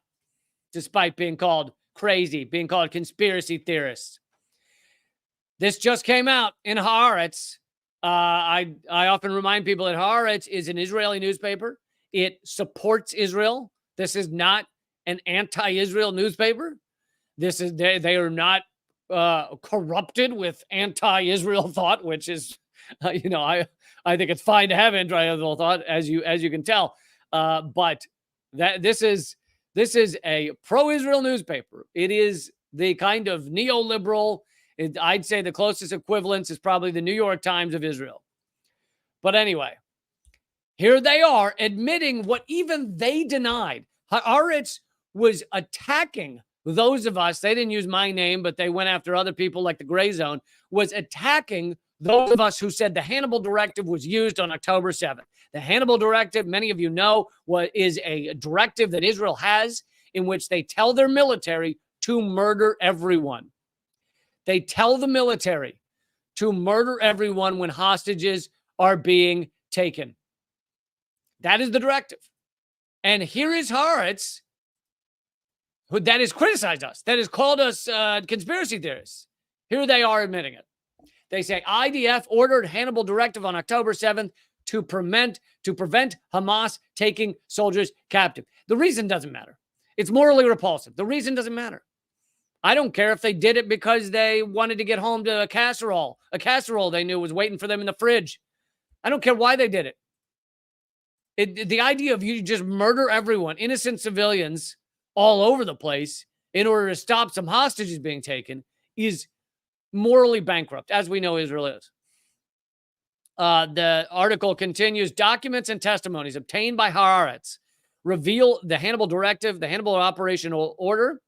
despite being called crazy, being called conspiracy theorists. This just came out in Haaretz. I often remind people that Haaretz is an Israeli newspaper. It supports Israel. This is not an anti-Israel newspaper. This is they are not corrupted with anti-Israel thought, which is, I think it's fine to have anti-Israel thought, as you can tell. But that this is a pro-Israel newspaper. It is the kind of neoliberal. I'd say the closest equivalence is probably the New York Times of Israel. But anyway, here they are admitting what even they denied. Haaretz was attacking those of us, they didn't use my name, but they went after other people like the Gray Zone, was attacking those of us who said the Hannibal Directive was used on October 7th. The Hannibal Directive, many of you know, is a directive that Israel has in which they tell their military to murder everyone. They tell the military to murder everyone when hostages are being taken. That is the directive. And here is Haaretz, that has criticized us, that has called us conspiracy theorists. Here they are admitting it. They say IDF ordered Hannibal Directive on October 7th to prevent Hamas taking soldiers captive. The reason doesn't matter. It's morally repulsive. The reason doesn't matter. I don't care if they did it because they wanted to get home to a casserole they knew was waiting for them in the fridge. I don't care why they did it. The idea of you just murder everyone, innocent civilians all over the place, in order to stop some hostages being taken is morally bankrupt, as we know Israel is. The article continues, documents and testimonies obtained by Haaretz reveal the Hannibal Directive, the Hannibal Operational Order,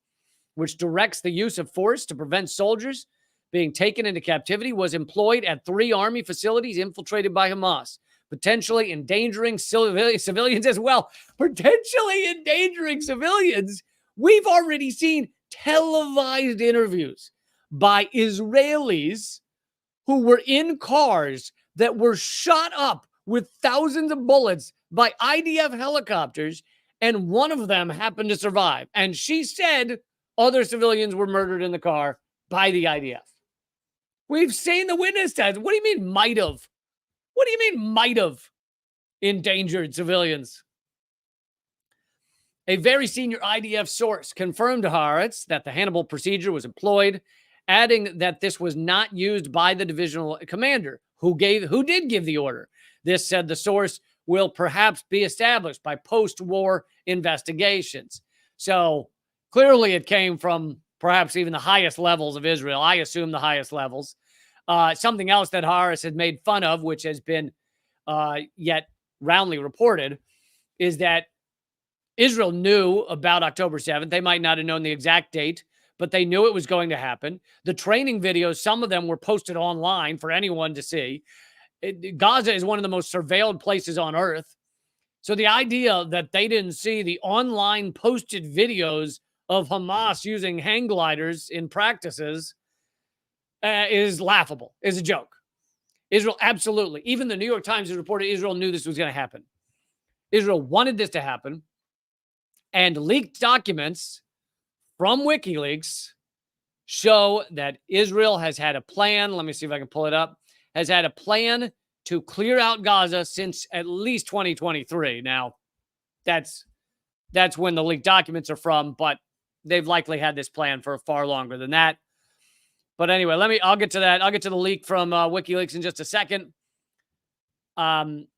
which directs the use of force to prevent soldiers being taken into captivity, was employed at 3 army facilities infiltrated by Hamas, potentially endangering civilians as well. Potentially endangering civilians. We've already seen televised interviews by Israelis who were in cars that were shot up with thousands of bullets by IDF helicopters, and one of them happened to survive. And she said other civilians were murdered in the car by the IDF. We've seen the witness test. What do you mean might have? What do you mean might have endangered civilians? A very senior IDF source confirmed to Haaretz that the Hannibal procedure was employed, adding that this was not used by the divisional commander who did give the order. This, said the source, will perhaps be established by post-war investigations. So clearly it came from perhaps even the highest levels of Israel. I assume the highest levels. Something else that Haaretz had made fun of, which has been yet roundly reported, is that Israel knew about October 7th. They might not have known the exact date, but they knew it was going to happen. The training videos, some of them were posted online for anyone to see. Gaza is one of the most surveilled places on earth. So the idea that they didn't see the online posted videos of Hamas using hang gliders in practices is laughable, is a joke. Israel, absolutely. Even the New York Times has reported Israel knew this was going to happen. Israel wanted this to happen, and leaked documents from WikiLeaks show that Israel has had a plan. Let me see if I can pull it up. Has had a plan to clear out Gaza since at least 2023. Now, that's when the leaked documents are from, but they've likely had this plan for far longer than that. But anyway, I'll get to that. I'll get to the leak from WikiLeaks in just a second. Hannibal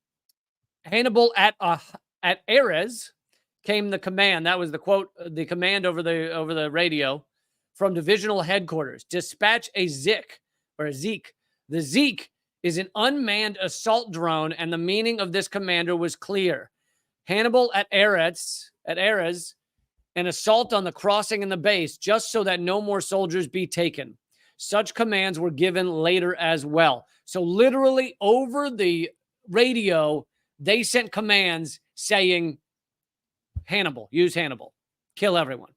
at Erez came the command. That was the quote, the command over the radio from divisional headquarters. Dispatch a Zik or a Zeke. The Zeke is an unmanned assault drone, and the meaning of this commander was clear. Hannibal at Erez, an assault on the crossing and the base, just so that no more soldiers be taken. Such commands were given later as well. So literally over the radio, they sent commands saying, Hannibal, use Hannibal, kill everyone.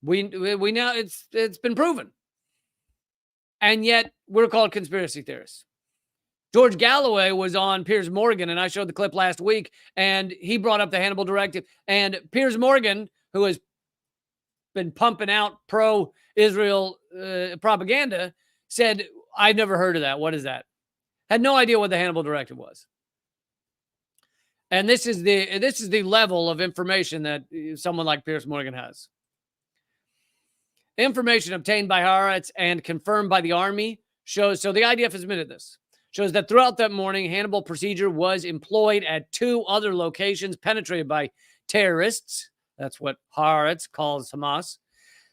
We know it's been proven. And yet we're called conspiracy theorists. George Galloway was on Piers Morgan, and I showed the clip last week, and he brought up the Hannibal Directive. And Piers Morgan, who has been pumping out pro-Israel propaganda, said, I've never heard of that. What is that? Had no idea what the Hannibal Directive was. And this is the level of information that someone like Piers Morgan has. Information obtained by Haaretz and confirmed by the Army shows, so the IDF has admitted this, shows that throughout that morning, Hannibal procedure was employed at 2 other locations penetrated by terrorists. That's what Haaretz calls Hamas.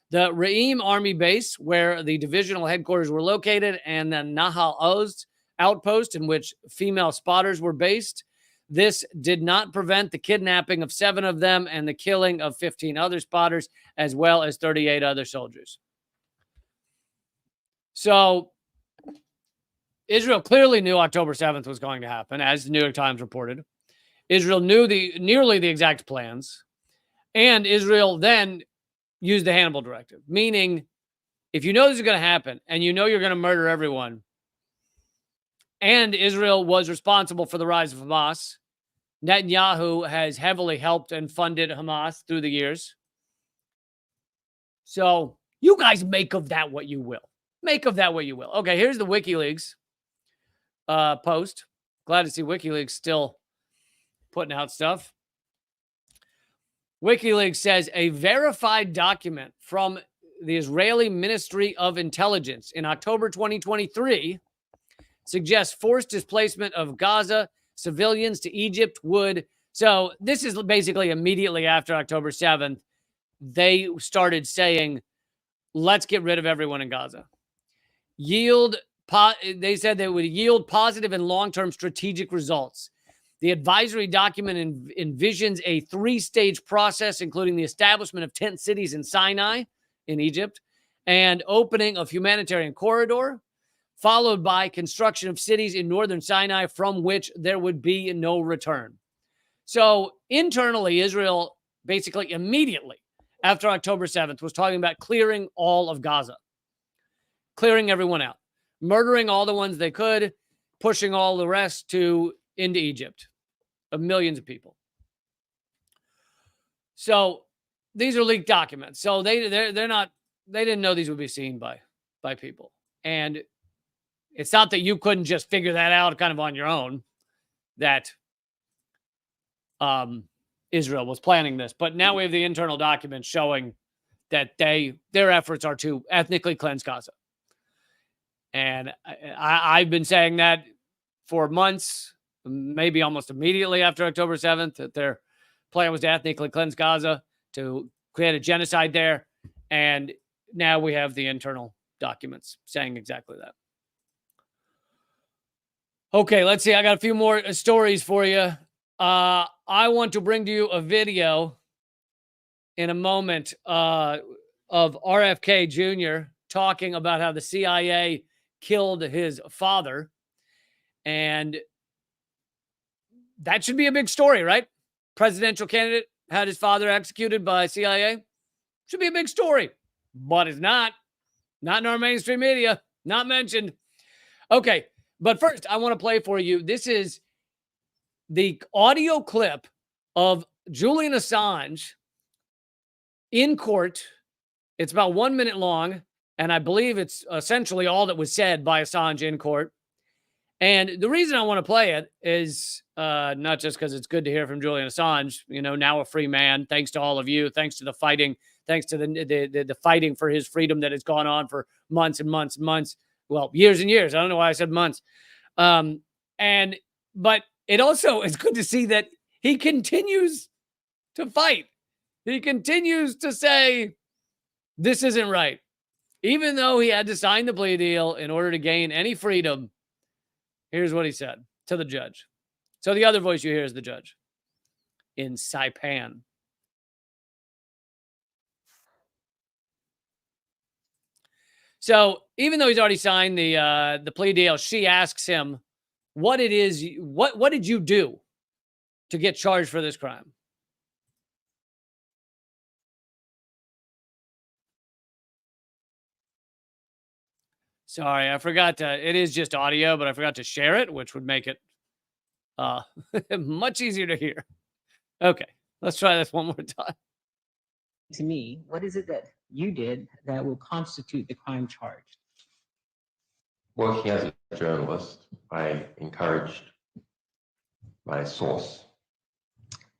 The Re'im Army Base, where the divisional headquarters were located, and the Nahal Oz outpost, in which female spotters were based. This did not prevent the kidnapping of 7 of them and the killing of 15 other spotters, as well as 38 other soldiers. So Israel clearly knew October 7th was going to happen, as the New York Times reported. Israel knew nearly the exact plans, and Israel then used the Hannibal Directive, meaning if you know this is going to happen and you know you're going to murder everyone, and Israel was responsible for the rise of Hamas. Netanyahu has heavily helped and funded Hamas through the years. So you guys make of that what you will. Make of that what you will. Okay, here's the WikiLeaks post. Glad to see WikiLeaks still putting out stuff. WikiLeaks says a verified document from the Israeli Ministry of Intelligence in October 2023 suggests forced displacement of Gaza civilians to Egypt would. So this is basically immediately after October 7th. they started saying, let's get rid of everyone in Gaza. They said they would yield positive and long-term strategic results. The advisory document envisions a 3-stage process, including the establishment of tent cities in Sinai, in Egypt, and opening of humanitarian corridor, followed by construction of cities in northern Sinai from which there would be no return. So internally, Israel basically immediately after October 7th was talking about clearing all of Gaza, clearing everyone out, murdering all the ones they could, pushing all the rest into Egypt, of millions of people. So these are leaked documents. So they didn't know these would be seen by people. And it's not that you couldn't just figure that out kind of on your own, that Israel was planning this. But now we have the internal documents showing that their efforts are to ethnically cleanse Gaza. And I've been saying that for months, maybe almost immediately after October 7th, that their plan was to ethnically cleanse Gaza, to create a genocide there. And now we have the internal documents saying exactly that. Okay, let's see. I got a few more stories for you. I want to bring to you a video in a moment of RFK Jr. talking about how the CIA killed his father. And that should be a big story, right? Presidential candidate had his father executed by CIA. Should be a big story, but it's not. Not in our mainstream media. Not mentioned. Okay, but first, I want to play for you. This is the audio clip of Julian Assange in court. It's about 1 minute long, and I believe it's essentially all that was said by Assange in court. And the reason I want to play it is not just because it's good to hear from Julian Assange, now a free man, thanks to all of you, thanks to the fighting, thanks to the fighting for his freedom that has gone on for months and months and months. Well, years and years. I don't know why I said months. But it also is good to see that he continues to fight. He continues to say, this isn't right. Even though he had to sign the plea deal in order to gain any freedom. Here's what he said to the judge. So the other voice you hear is the judge in Saipan. So even though he's already signed the plea deal, she asks him what it is. What did you do to get charged for this crime? Sorry, I forgot to. It is just audio, but I forgot to share it, which would make it much easier to hear. Okay, let's try this one more time. To me, what is it that you did that will constitute the crime charged? Working as a journalist, I encouraged my source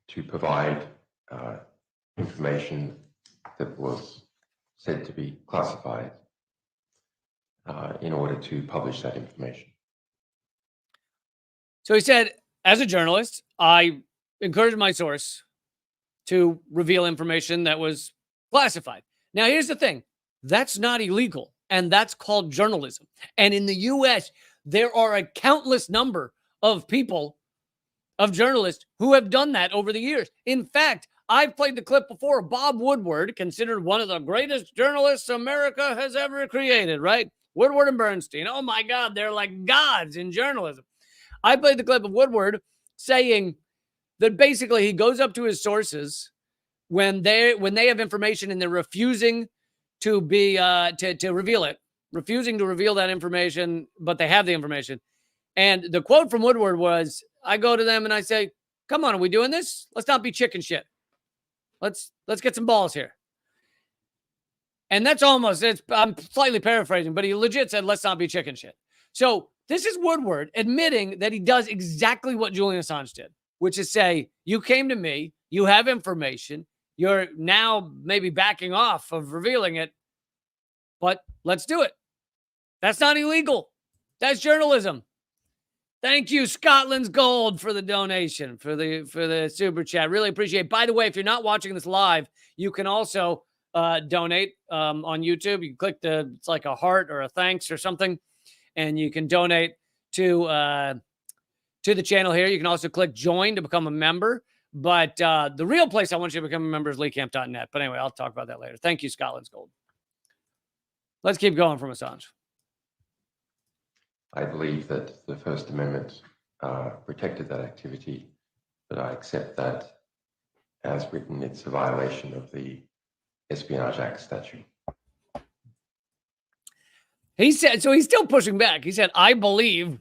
to provide information that was said to be classified in order to publish that information. So he said, as a journalist, I encouraged my source to reveal information that was classified. Now, here's the thing. That's not illegal, and that's called journalism. And in the U.S., there are a countless number of people, of journalists, who have done that over the years. In fact, I've played the clip before of Bob Woodward, considered one of the greatest journalists America has ever created, right? Woodward and Bernstein. Oh, my God, they're like gods in journalism. I played the clip of Woodward saying that basically he goes up to his sources when they have information and they're refusing to be to reveal it, refusing to reveal that information, but they have the information. And the quote from Woodward was, I go to them and I say, come on, are we doing this? Let's not be chicken shit. Let's get some balls here. And that's I'm slightly paraphrasing, but he legit said, let's not be chicken shit. So this is Woodward admitting that he does exactly what Julian Assange did, which is say, you came to me, you have information, you're now maybe backing off of revealing it, but let's do it. That's not illegal. That's journalism. Thank you, Scotland's Gold, for the donation, for the super chat. Really appreciate it. By the way, if you're not watching this live, you can also donate on YouTube. You can click it's like a heart or a thanks or something, and you can donate to the channel here. You can also click join to become a member. But the real place I want you to become a member is leecamp.net. But anyway, I'll talk about that later. Thank you, Scotland's Gold. Let's keep going from Assange. I believe that the First Amendment protected that activity, but I accept that as written, it's a violation of the Espionage Act statute. He said, so he's still pushing back. He said, I believe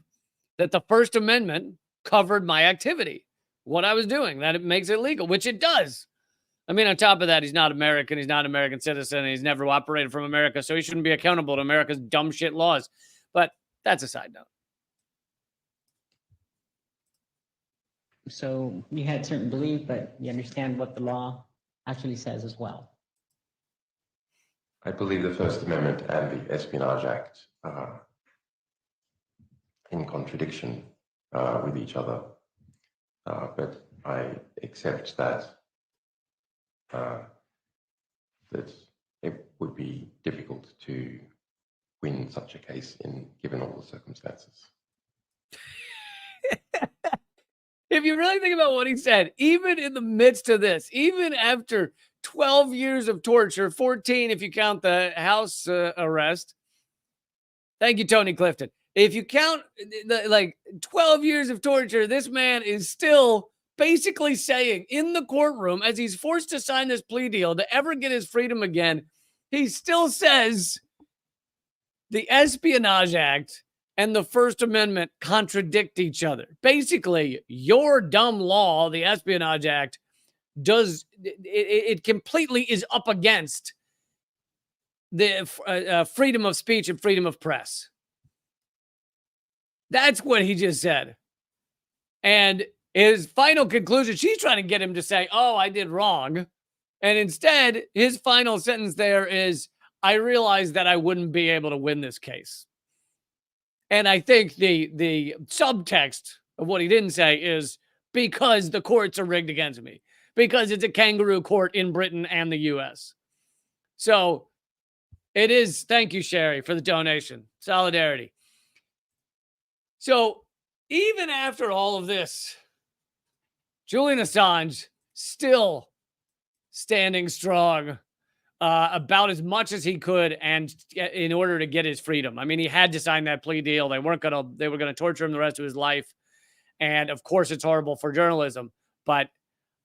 that the First Amendment covered my activity, what I was doing, that it makes it legal, which it does. I mean, on top of that, he's not American. He's not an American citizen. He's never operated from America, so he shouldn't be accountable to America's dumb shit laws. But that's a side note. So you had certain belief, but you understand what the law actually says as well. I believe the First Amendment and the Espionage Act are in contradiction with each other, but I accept that that it would be difficult to win such a case given all the circumstances. If you really think about what he said, even in the midst of this, even after 12 years of torture, 14 if you count the house arrest. Thank you, Tony Clifton. If you count like 12 years of torture, this man is still basically saying in the courtroom, as he's forced to sign this plea deal to ever get his freedom again, he still says the Espionage Act and the First Amendment contradict each other. Basically, your dumb law, the Espionage Act, it completely is up against the freedom of speech and freedom of press. That's what he just said. And his final conclusion, she's trying to get him to say, oh, I did wrong. And instead, his final sentence there is, I realized that I wouldn't be able to win this case. And I think the subtext of what he didn't say is because the courts are rigged against me, because it's a kangaroo court in Britain and the US. So it is. Thank you, Sherry, for the donation. Solidarity. So even after all of this, Julian Assange still standing strong about as much as he could, and in order to get his freedom. I mean, he had to sign that plea deal. They were going to torture him the rest of his life. And of course, it's horrible for journalism. But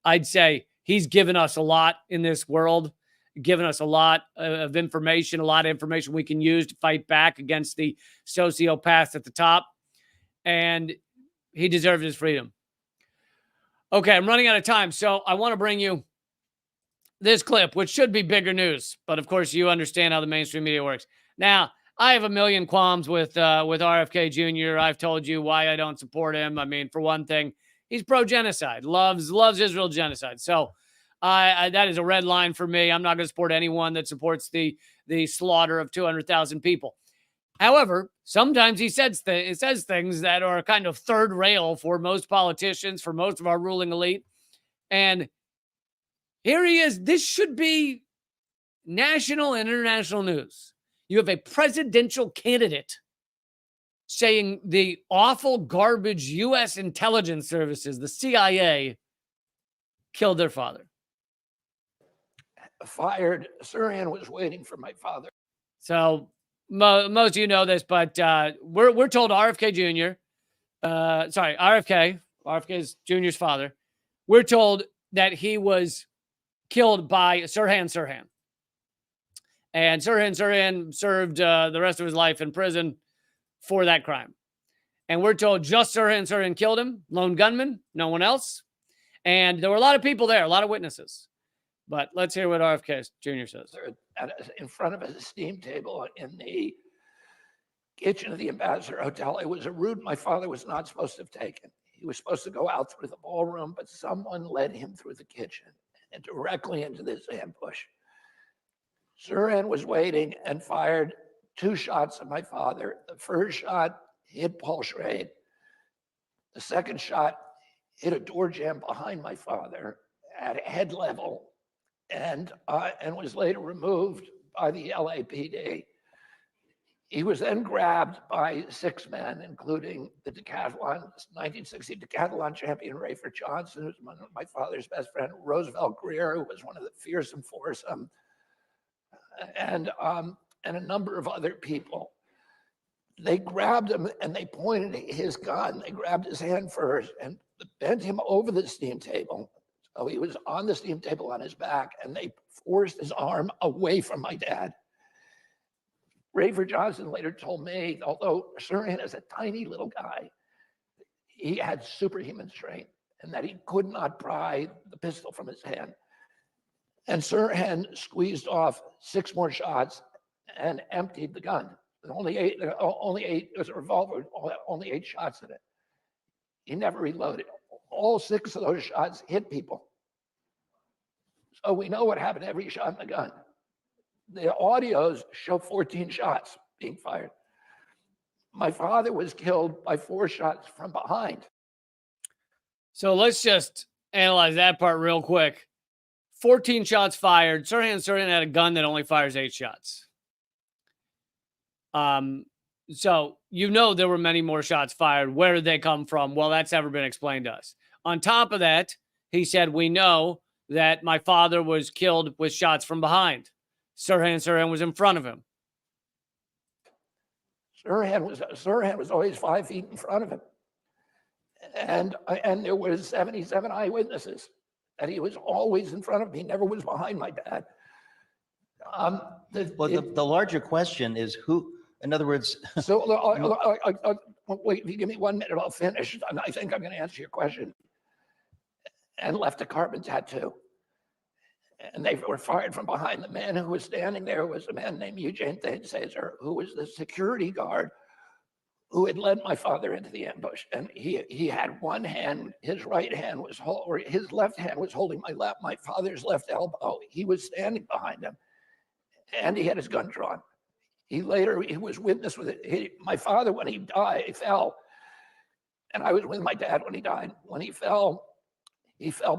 I'd say he's given us a lot in this world, given us a lot of information, a lot of information we can use to fight back against the sociopaths at the top. And he deserves his freedom. Okay, I'm running out of time, so I want to bring you this clip, which should be bigger news. But of course, you understand how the mainstream media works. Now, I have a million qualms with RFK Jr. I've told you why I don't support him. I mean, for one thing, he's pro-genocide, loves Israel genocide. So that is a red line for me. I'm not going to support anyone that supports the slaughter of 200,000 people. However, sometimes he says things that are kind of third rail for most politicians, for most of our ruling elite. And here he is. This should be national and international news. You have a presidential candidate saying the awful garbage U.S. intelligence services, the CIA, killed their father. Fired. Sirhan was waiting for my father. So most of you know this, but we're told RFK Jr. RFK's Jr.'s father. We're told that he was killed by Sirhan. And Sirhan served the rest of his life in prison for that crime. And we're told just Sirhan killed him, lone gunman, no one else. And there were a lot of people there, a lot of witnesses. But let's hear what RFK Jr. says. In front of a steam table in the kitchen of the Ambassador Hotel. It was a route my father was not supposed to have taken. He was supposed to go out through the ballroom, but someone led him through the kitchen and directly into this ambush. Sirhan was waiting and fired 2 shots at my father. The first shot hit Paul Schrade. The second shot hit a door jamb behind my father at head level and was later removed by the LAPD. He was then grabbed by 6 men, including the decathlon, 1960 decathlon champion Rayford Johnson, who's my father's best friend, Roosevelt Greer, who was one of the fearsome foursome, and a number of other people. They grabbed him and they pointed at his gun. They grabbed his hand first and bent him over the steam table. So he was on the steam table on his back, and they forced his arm away from my dad. Rayford Johnson later told me, although Sirhan is a tiny little guy, he had superhuman strength and that he could not pry the pistol from his hand. And Sirhan squeezed off 6 more shots and emptied the gun. Only eight, it was a revolver, only 8 shots in it. He never reloaded. All 6 of those shots hit people. So we know what happened to every shot in the gun. The audios show 14 shots being fired. My father was killed by 4 shots from behind. So let's just analyze that part real quick. 14 shots fired. Sirhan had a gun that only fires 8 shots. So you know there were many more shots fired. Where did they come from? Well, that's never been explained to us. On top of that, he said, we know that my father was killed with shots from behind. Sirhan was in front of him. Sirhan was always 5 feet in front of him. And there was 77 eyewitnesses that he was always in front of me. He never was behind my dad. The larger question is who, in other words. So wait, if you give me 1 minute, I'll finish. And I think I'm going to answer your question. And left a carbon tattoo. And they were fired from behind. The man who was standing there was a man named Eugene Caesar, who was the security guard who had led my father into the ambush. And he had one hand, his right hand was, or his left hand was holding my father's left elbow. He was standing behind him, and he had his gun drawn. He was witness with it. My father, when he died, he fell. And I was with my dad when he died. When he fell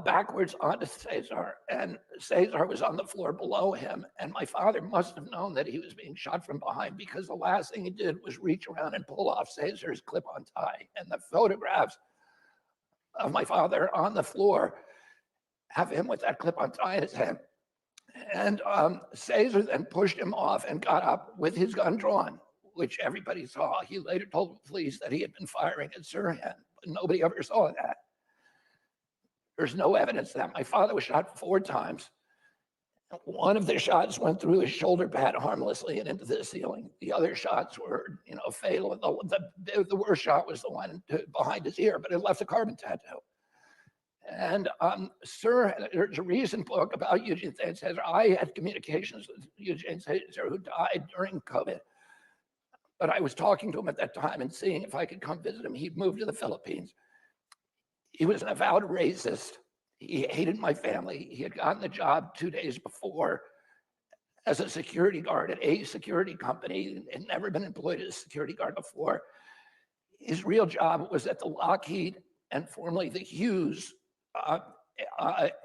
backwards onto Caesar, and Caesar was on the floor below him. And my father must have known that he was being shot from behind, because the last thing he did was reach around and pull off Caesar's clip-on tie. And the photographs of my father on the floor have him with that clip-on tie in his hand. And Caesar then pushed him off and got up with his gun drawn, which everybody saw. He later told the police that he had been firing at Sirhan, but nobody ever saw that. There's no evidence of that. My father was shot 4 times. One of the shots went through his shoulder pad harmlessly and into the ceiling. The other shots were, fatal. The worst shot was the one behind his ear, but it left a carbon tattoo. And there's a recent book about Eugene Caesar. I had communications with Eugene Caesar, who died during COVID. But I was talking to him at that time and seeing if I could come visit him. He'd moved to the Philippines. He was an avowed racist. He hated my family. He had gotten the job 2 days before as a security guard at a security company, and never been employed as a security guard before. His real job was at the Lockheed and formerly the Hughes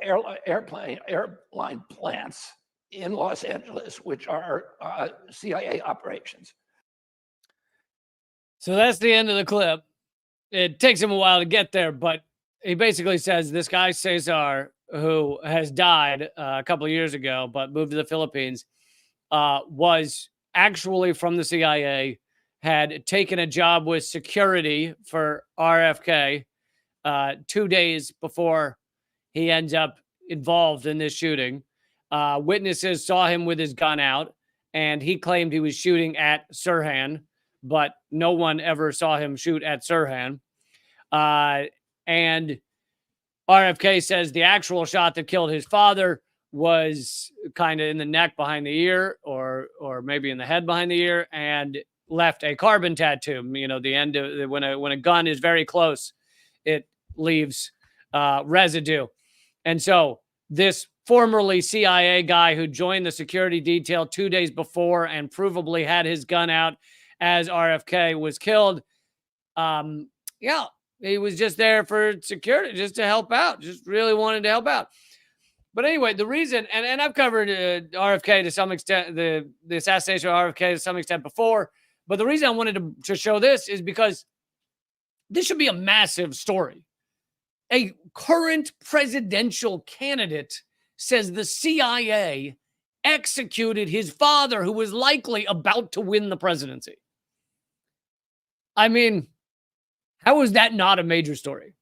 airline plants in Los Angeles, which are CIA operations. So that's the end of the clip. It takes him a while to get there, but he basically says this guy Caesar, who has died a couple of years ago but moved to the Philippines, was actually from the CIA, had taken a job with security for RFK 2 days before he ends up involved in this shooting. Witnesses saw him with his gun out, and he claimed he was shooting at Sirhan, but no one ever saw him shoot at Sirhan. And RFK says the actual shot that killed his father was kind of in the neck behind the ear, or maybe in the head behind the ear, and left a carbon tattoo. The end of when a gun is very close, it leaves residue. And so this formerly CIA guy who joined the security detail 2 days before and provably had his gun out as RFK was killed, He was just there for security, just to help out, just really wanted to help out. But anyway, the reason, and I've covered RFK to some extent, the assassination of RFK to some extent before, but the reason I wanted to show this is because this should be a massive story. A current presidential candidate says the CIA executed his father, who was likely about to win the presidency. I mean, how is that not a major story?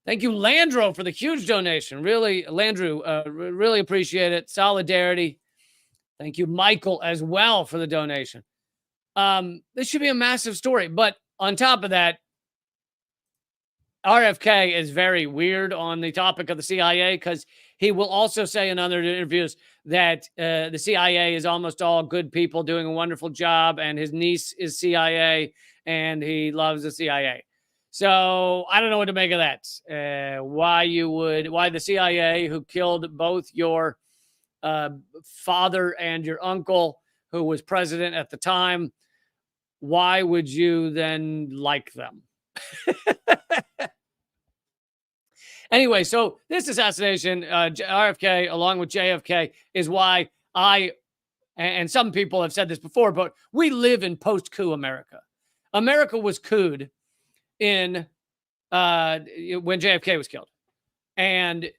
Thank you, Landro, for the huge donation. Really, Landrew, really appreciate it. Solidarity. Thank you, Michael, as well, for the donation. This should be a massive story. But on top of that, RFK is very weird on the topic of the CIA because he will also say in other interviews that the CIA is almost all good people doing a wonderful job, and his niece is CIA, and he loves the CIA. So I don't know what to make of that. Why the CIA, who killed both your father and your uncle, who was president at the time, why would you then like them? Anyway, so this assassination, RFK, along with JFK, is why and some people have said this before, but we live in post-coup America. America was couped when JFK was killed. And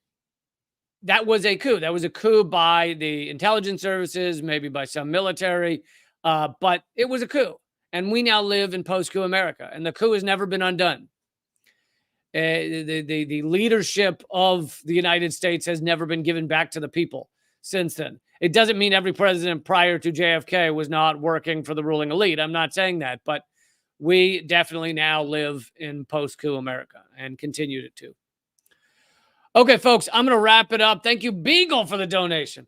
that was a coup. That was a coup by the intelligence services, maybe by some military, but it was a coup. And we now live in post-coup America, and the coup has never been undone. The leadership of the United States has never been given back to the people since then. It doesn't mean every president prior to JFK was not working for the ruling elite. I'm not saying that, but we definitely now live in post-coup America and continue to. Okay, folks, I'm going to wrap it up. Thank you, Beagle, for the donation.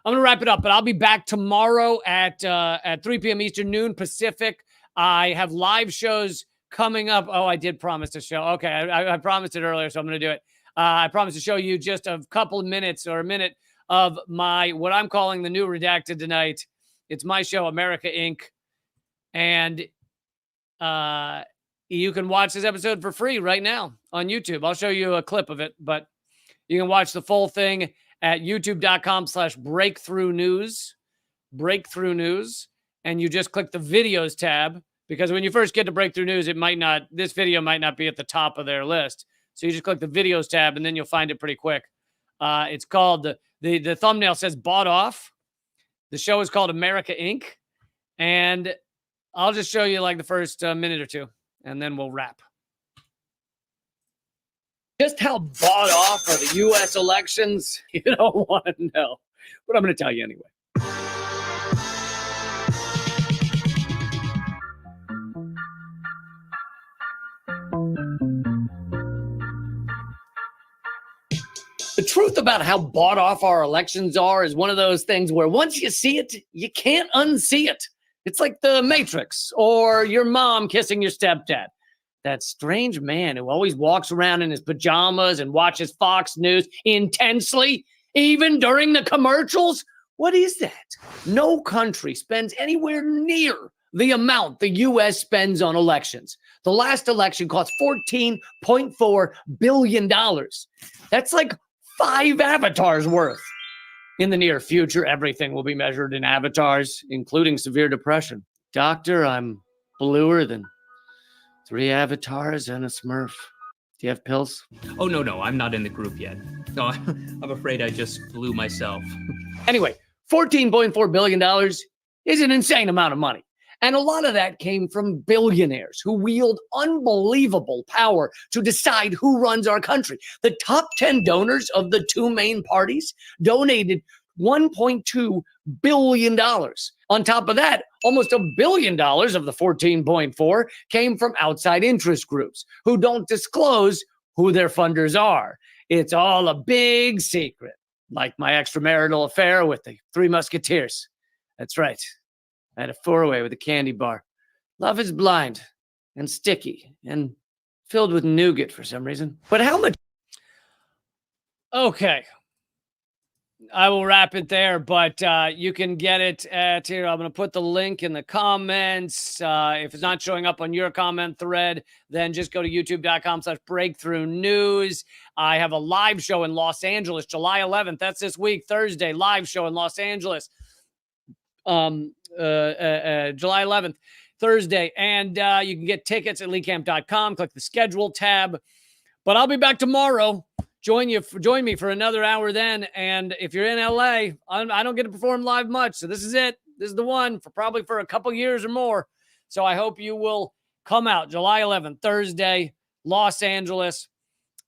I'm going to wrap it up, but I'll be back tomorrow at 3 p.m. Eastern, noon Pacific. I have live shows coming up. Oh, I did promise to show. Okay, I promised it earlier, so I'm going to do it. I promised to show you just a couple of minutes or a minute of what I'm calling the new redacted tonight. It's my show, America Inc. And you can watch this episode for free right now on YouTube. I'll show you a clip of it, but you can watch the full thing at youtube.com/breakthrough news, and you just click the videos tab. Because when you first get to Breakthrough News, this video might not be at the top of their list. So you just click the videos tab and then you'll find it pretty quick. It's called, the thumbnail says Bought Off. The show is called America Inc. And I'll just show you like the first minute or two and then we'll wrap. Just how bought off are the U.S. elections? You don't want to know. But I'm going to tell you anyway. The truth about how bought off our elections are is one of those things where once you see it, you can't unsee it. It's like the Matrix or your mom kissing your stepdad. That strange man who always walks around in his pajamas and watches Fox News intensely, even during the commercials. What is that? No country spends anywhere near the amount the U.S. spends on elections. The last election cost $14.4 billion. That's like 5 avatars worth. In the near future, everything will be measured in avatars, including severe depression. Doctor, I'm bluer than 3 avatars and a Smurf. Do you have pills? Oh, no, I'm not in the group yet. No, I'm afraid I just blew myself. Anyway, $14.4 billion is an insane amount of money. And a lot of that came from billionaires who wield unbelievable power to decide who runs our country. The top 10 donors of the 2 main parties donated $1.2 billion. On top of that, almost $1 billion of the 14.4 came from outside interest groups who don't disclose who their funders are. It's all a big secret, like my extramarital affair with the 3 Musketeers. That's right. I had a 4-way with a candy bar. Love is blind and sticky and filled with nougat for some reason. But how much? Okay. I will wrap it there, but you can get it at here. I'm going to put the link in the comments. If it's not showing up on your comment thread, then just go to youtube.com/breakthrough news. I have a live show in Los Angeles, July 11th. That's this week, Thursday, live show in Los Angeles. July 11th, Thursday. And you can get tickets at leecamp.com. Click the schedule tab. But I'll be back tomorrow. Join me for another hour then. And if you're in LA, I don't get to perform live much. So this is it. This is the one for probably for a couple years or more. So I hope you will come out July 11th, Thursday, Los Angeles.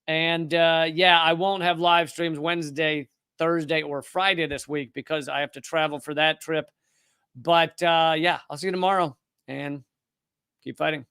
And yeah, I won't have live streams Wednesday, Thursday, or Friday this week because I have to travel for that trip. But yeah, I'll see you tomorrow and keep fighting.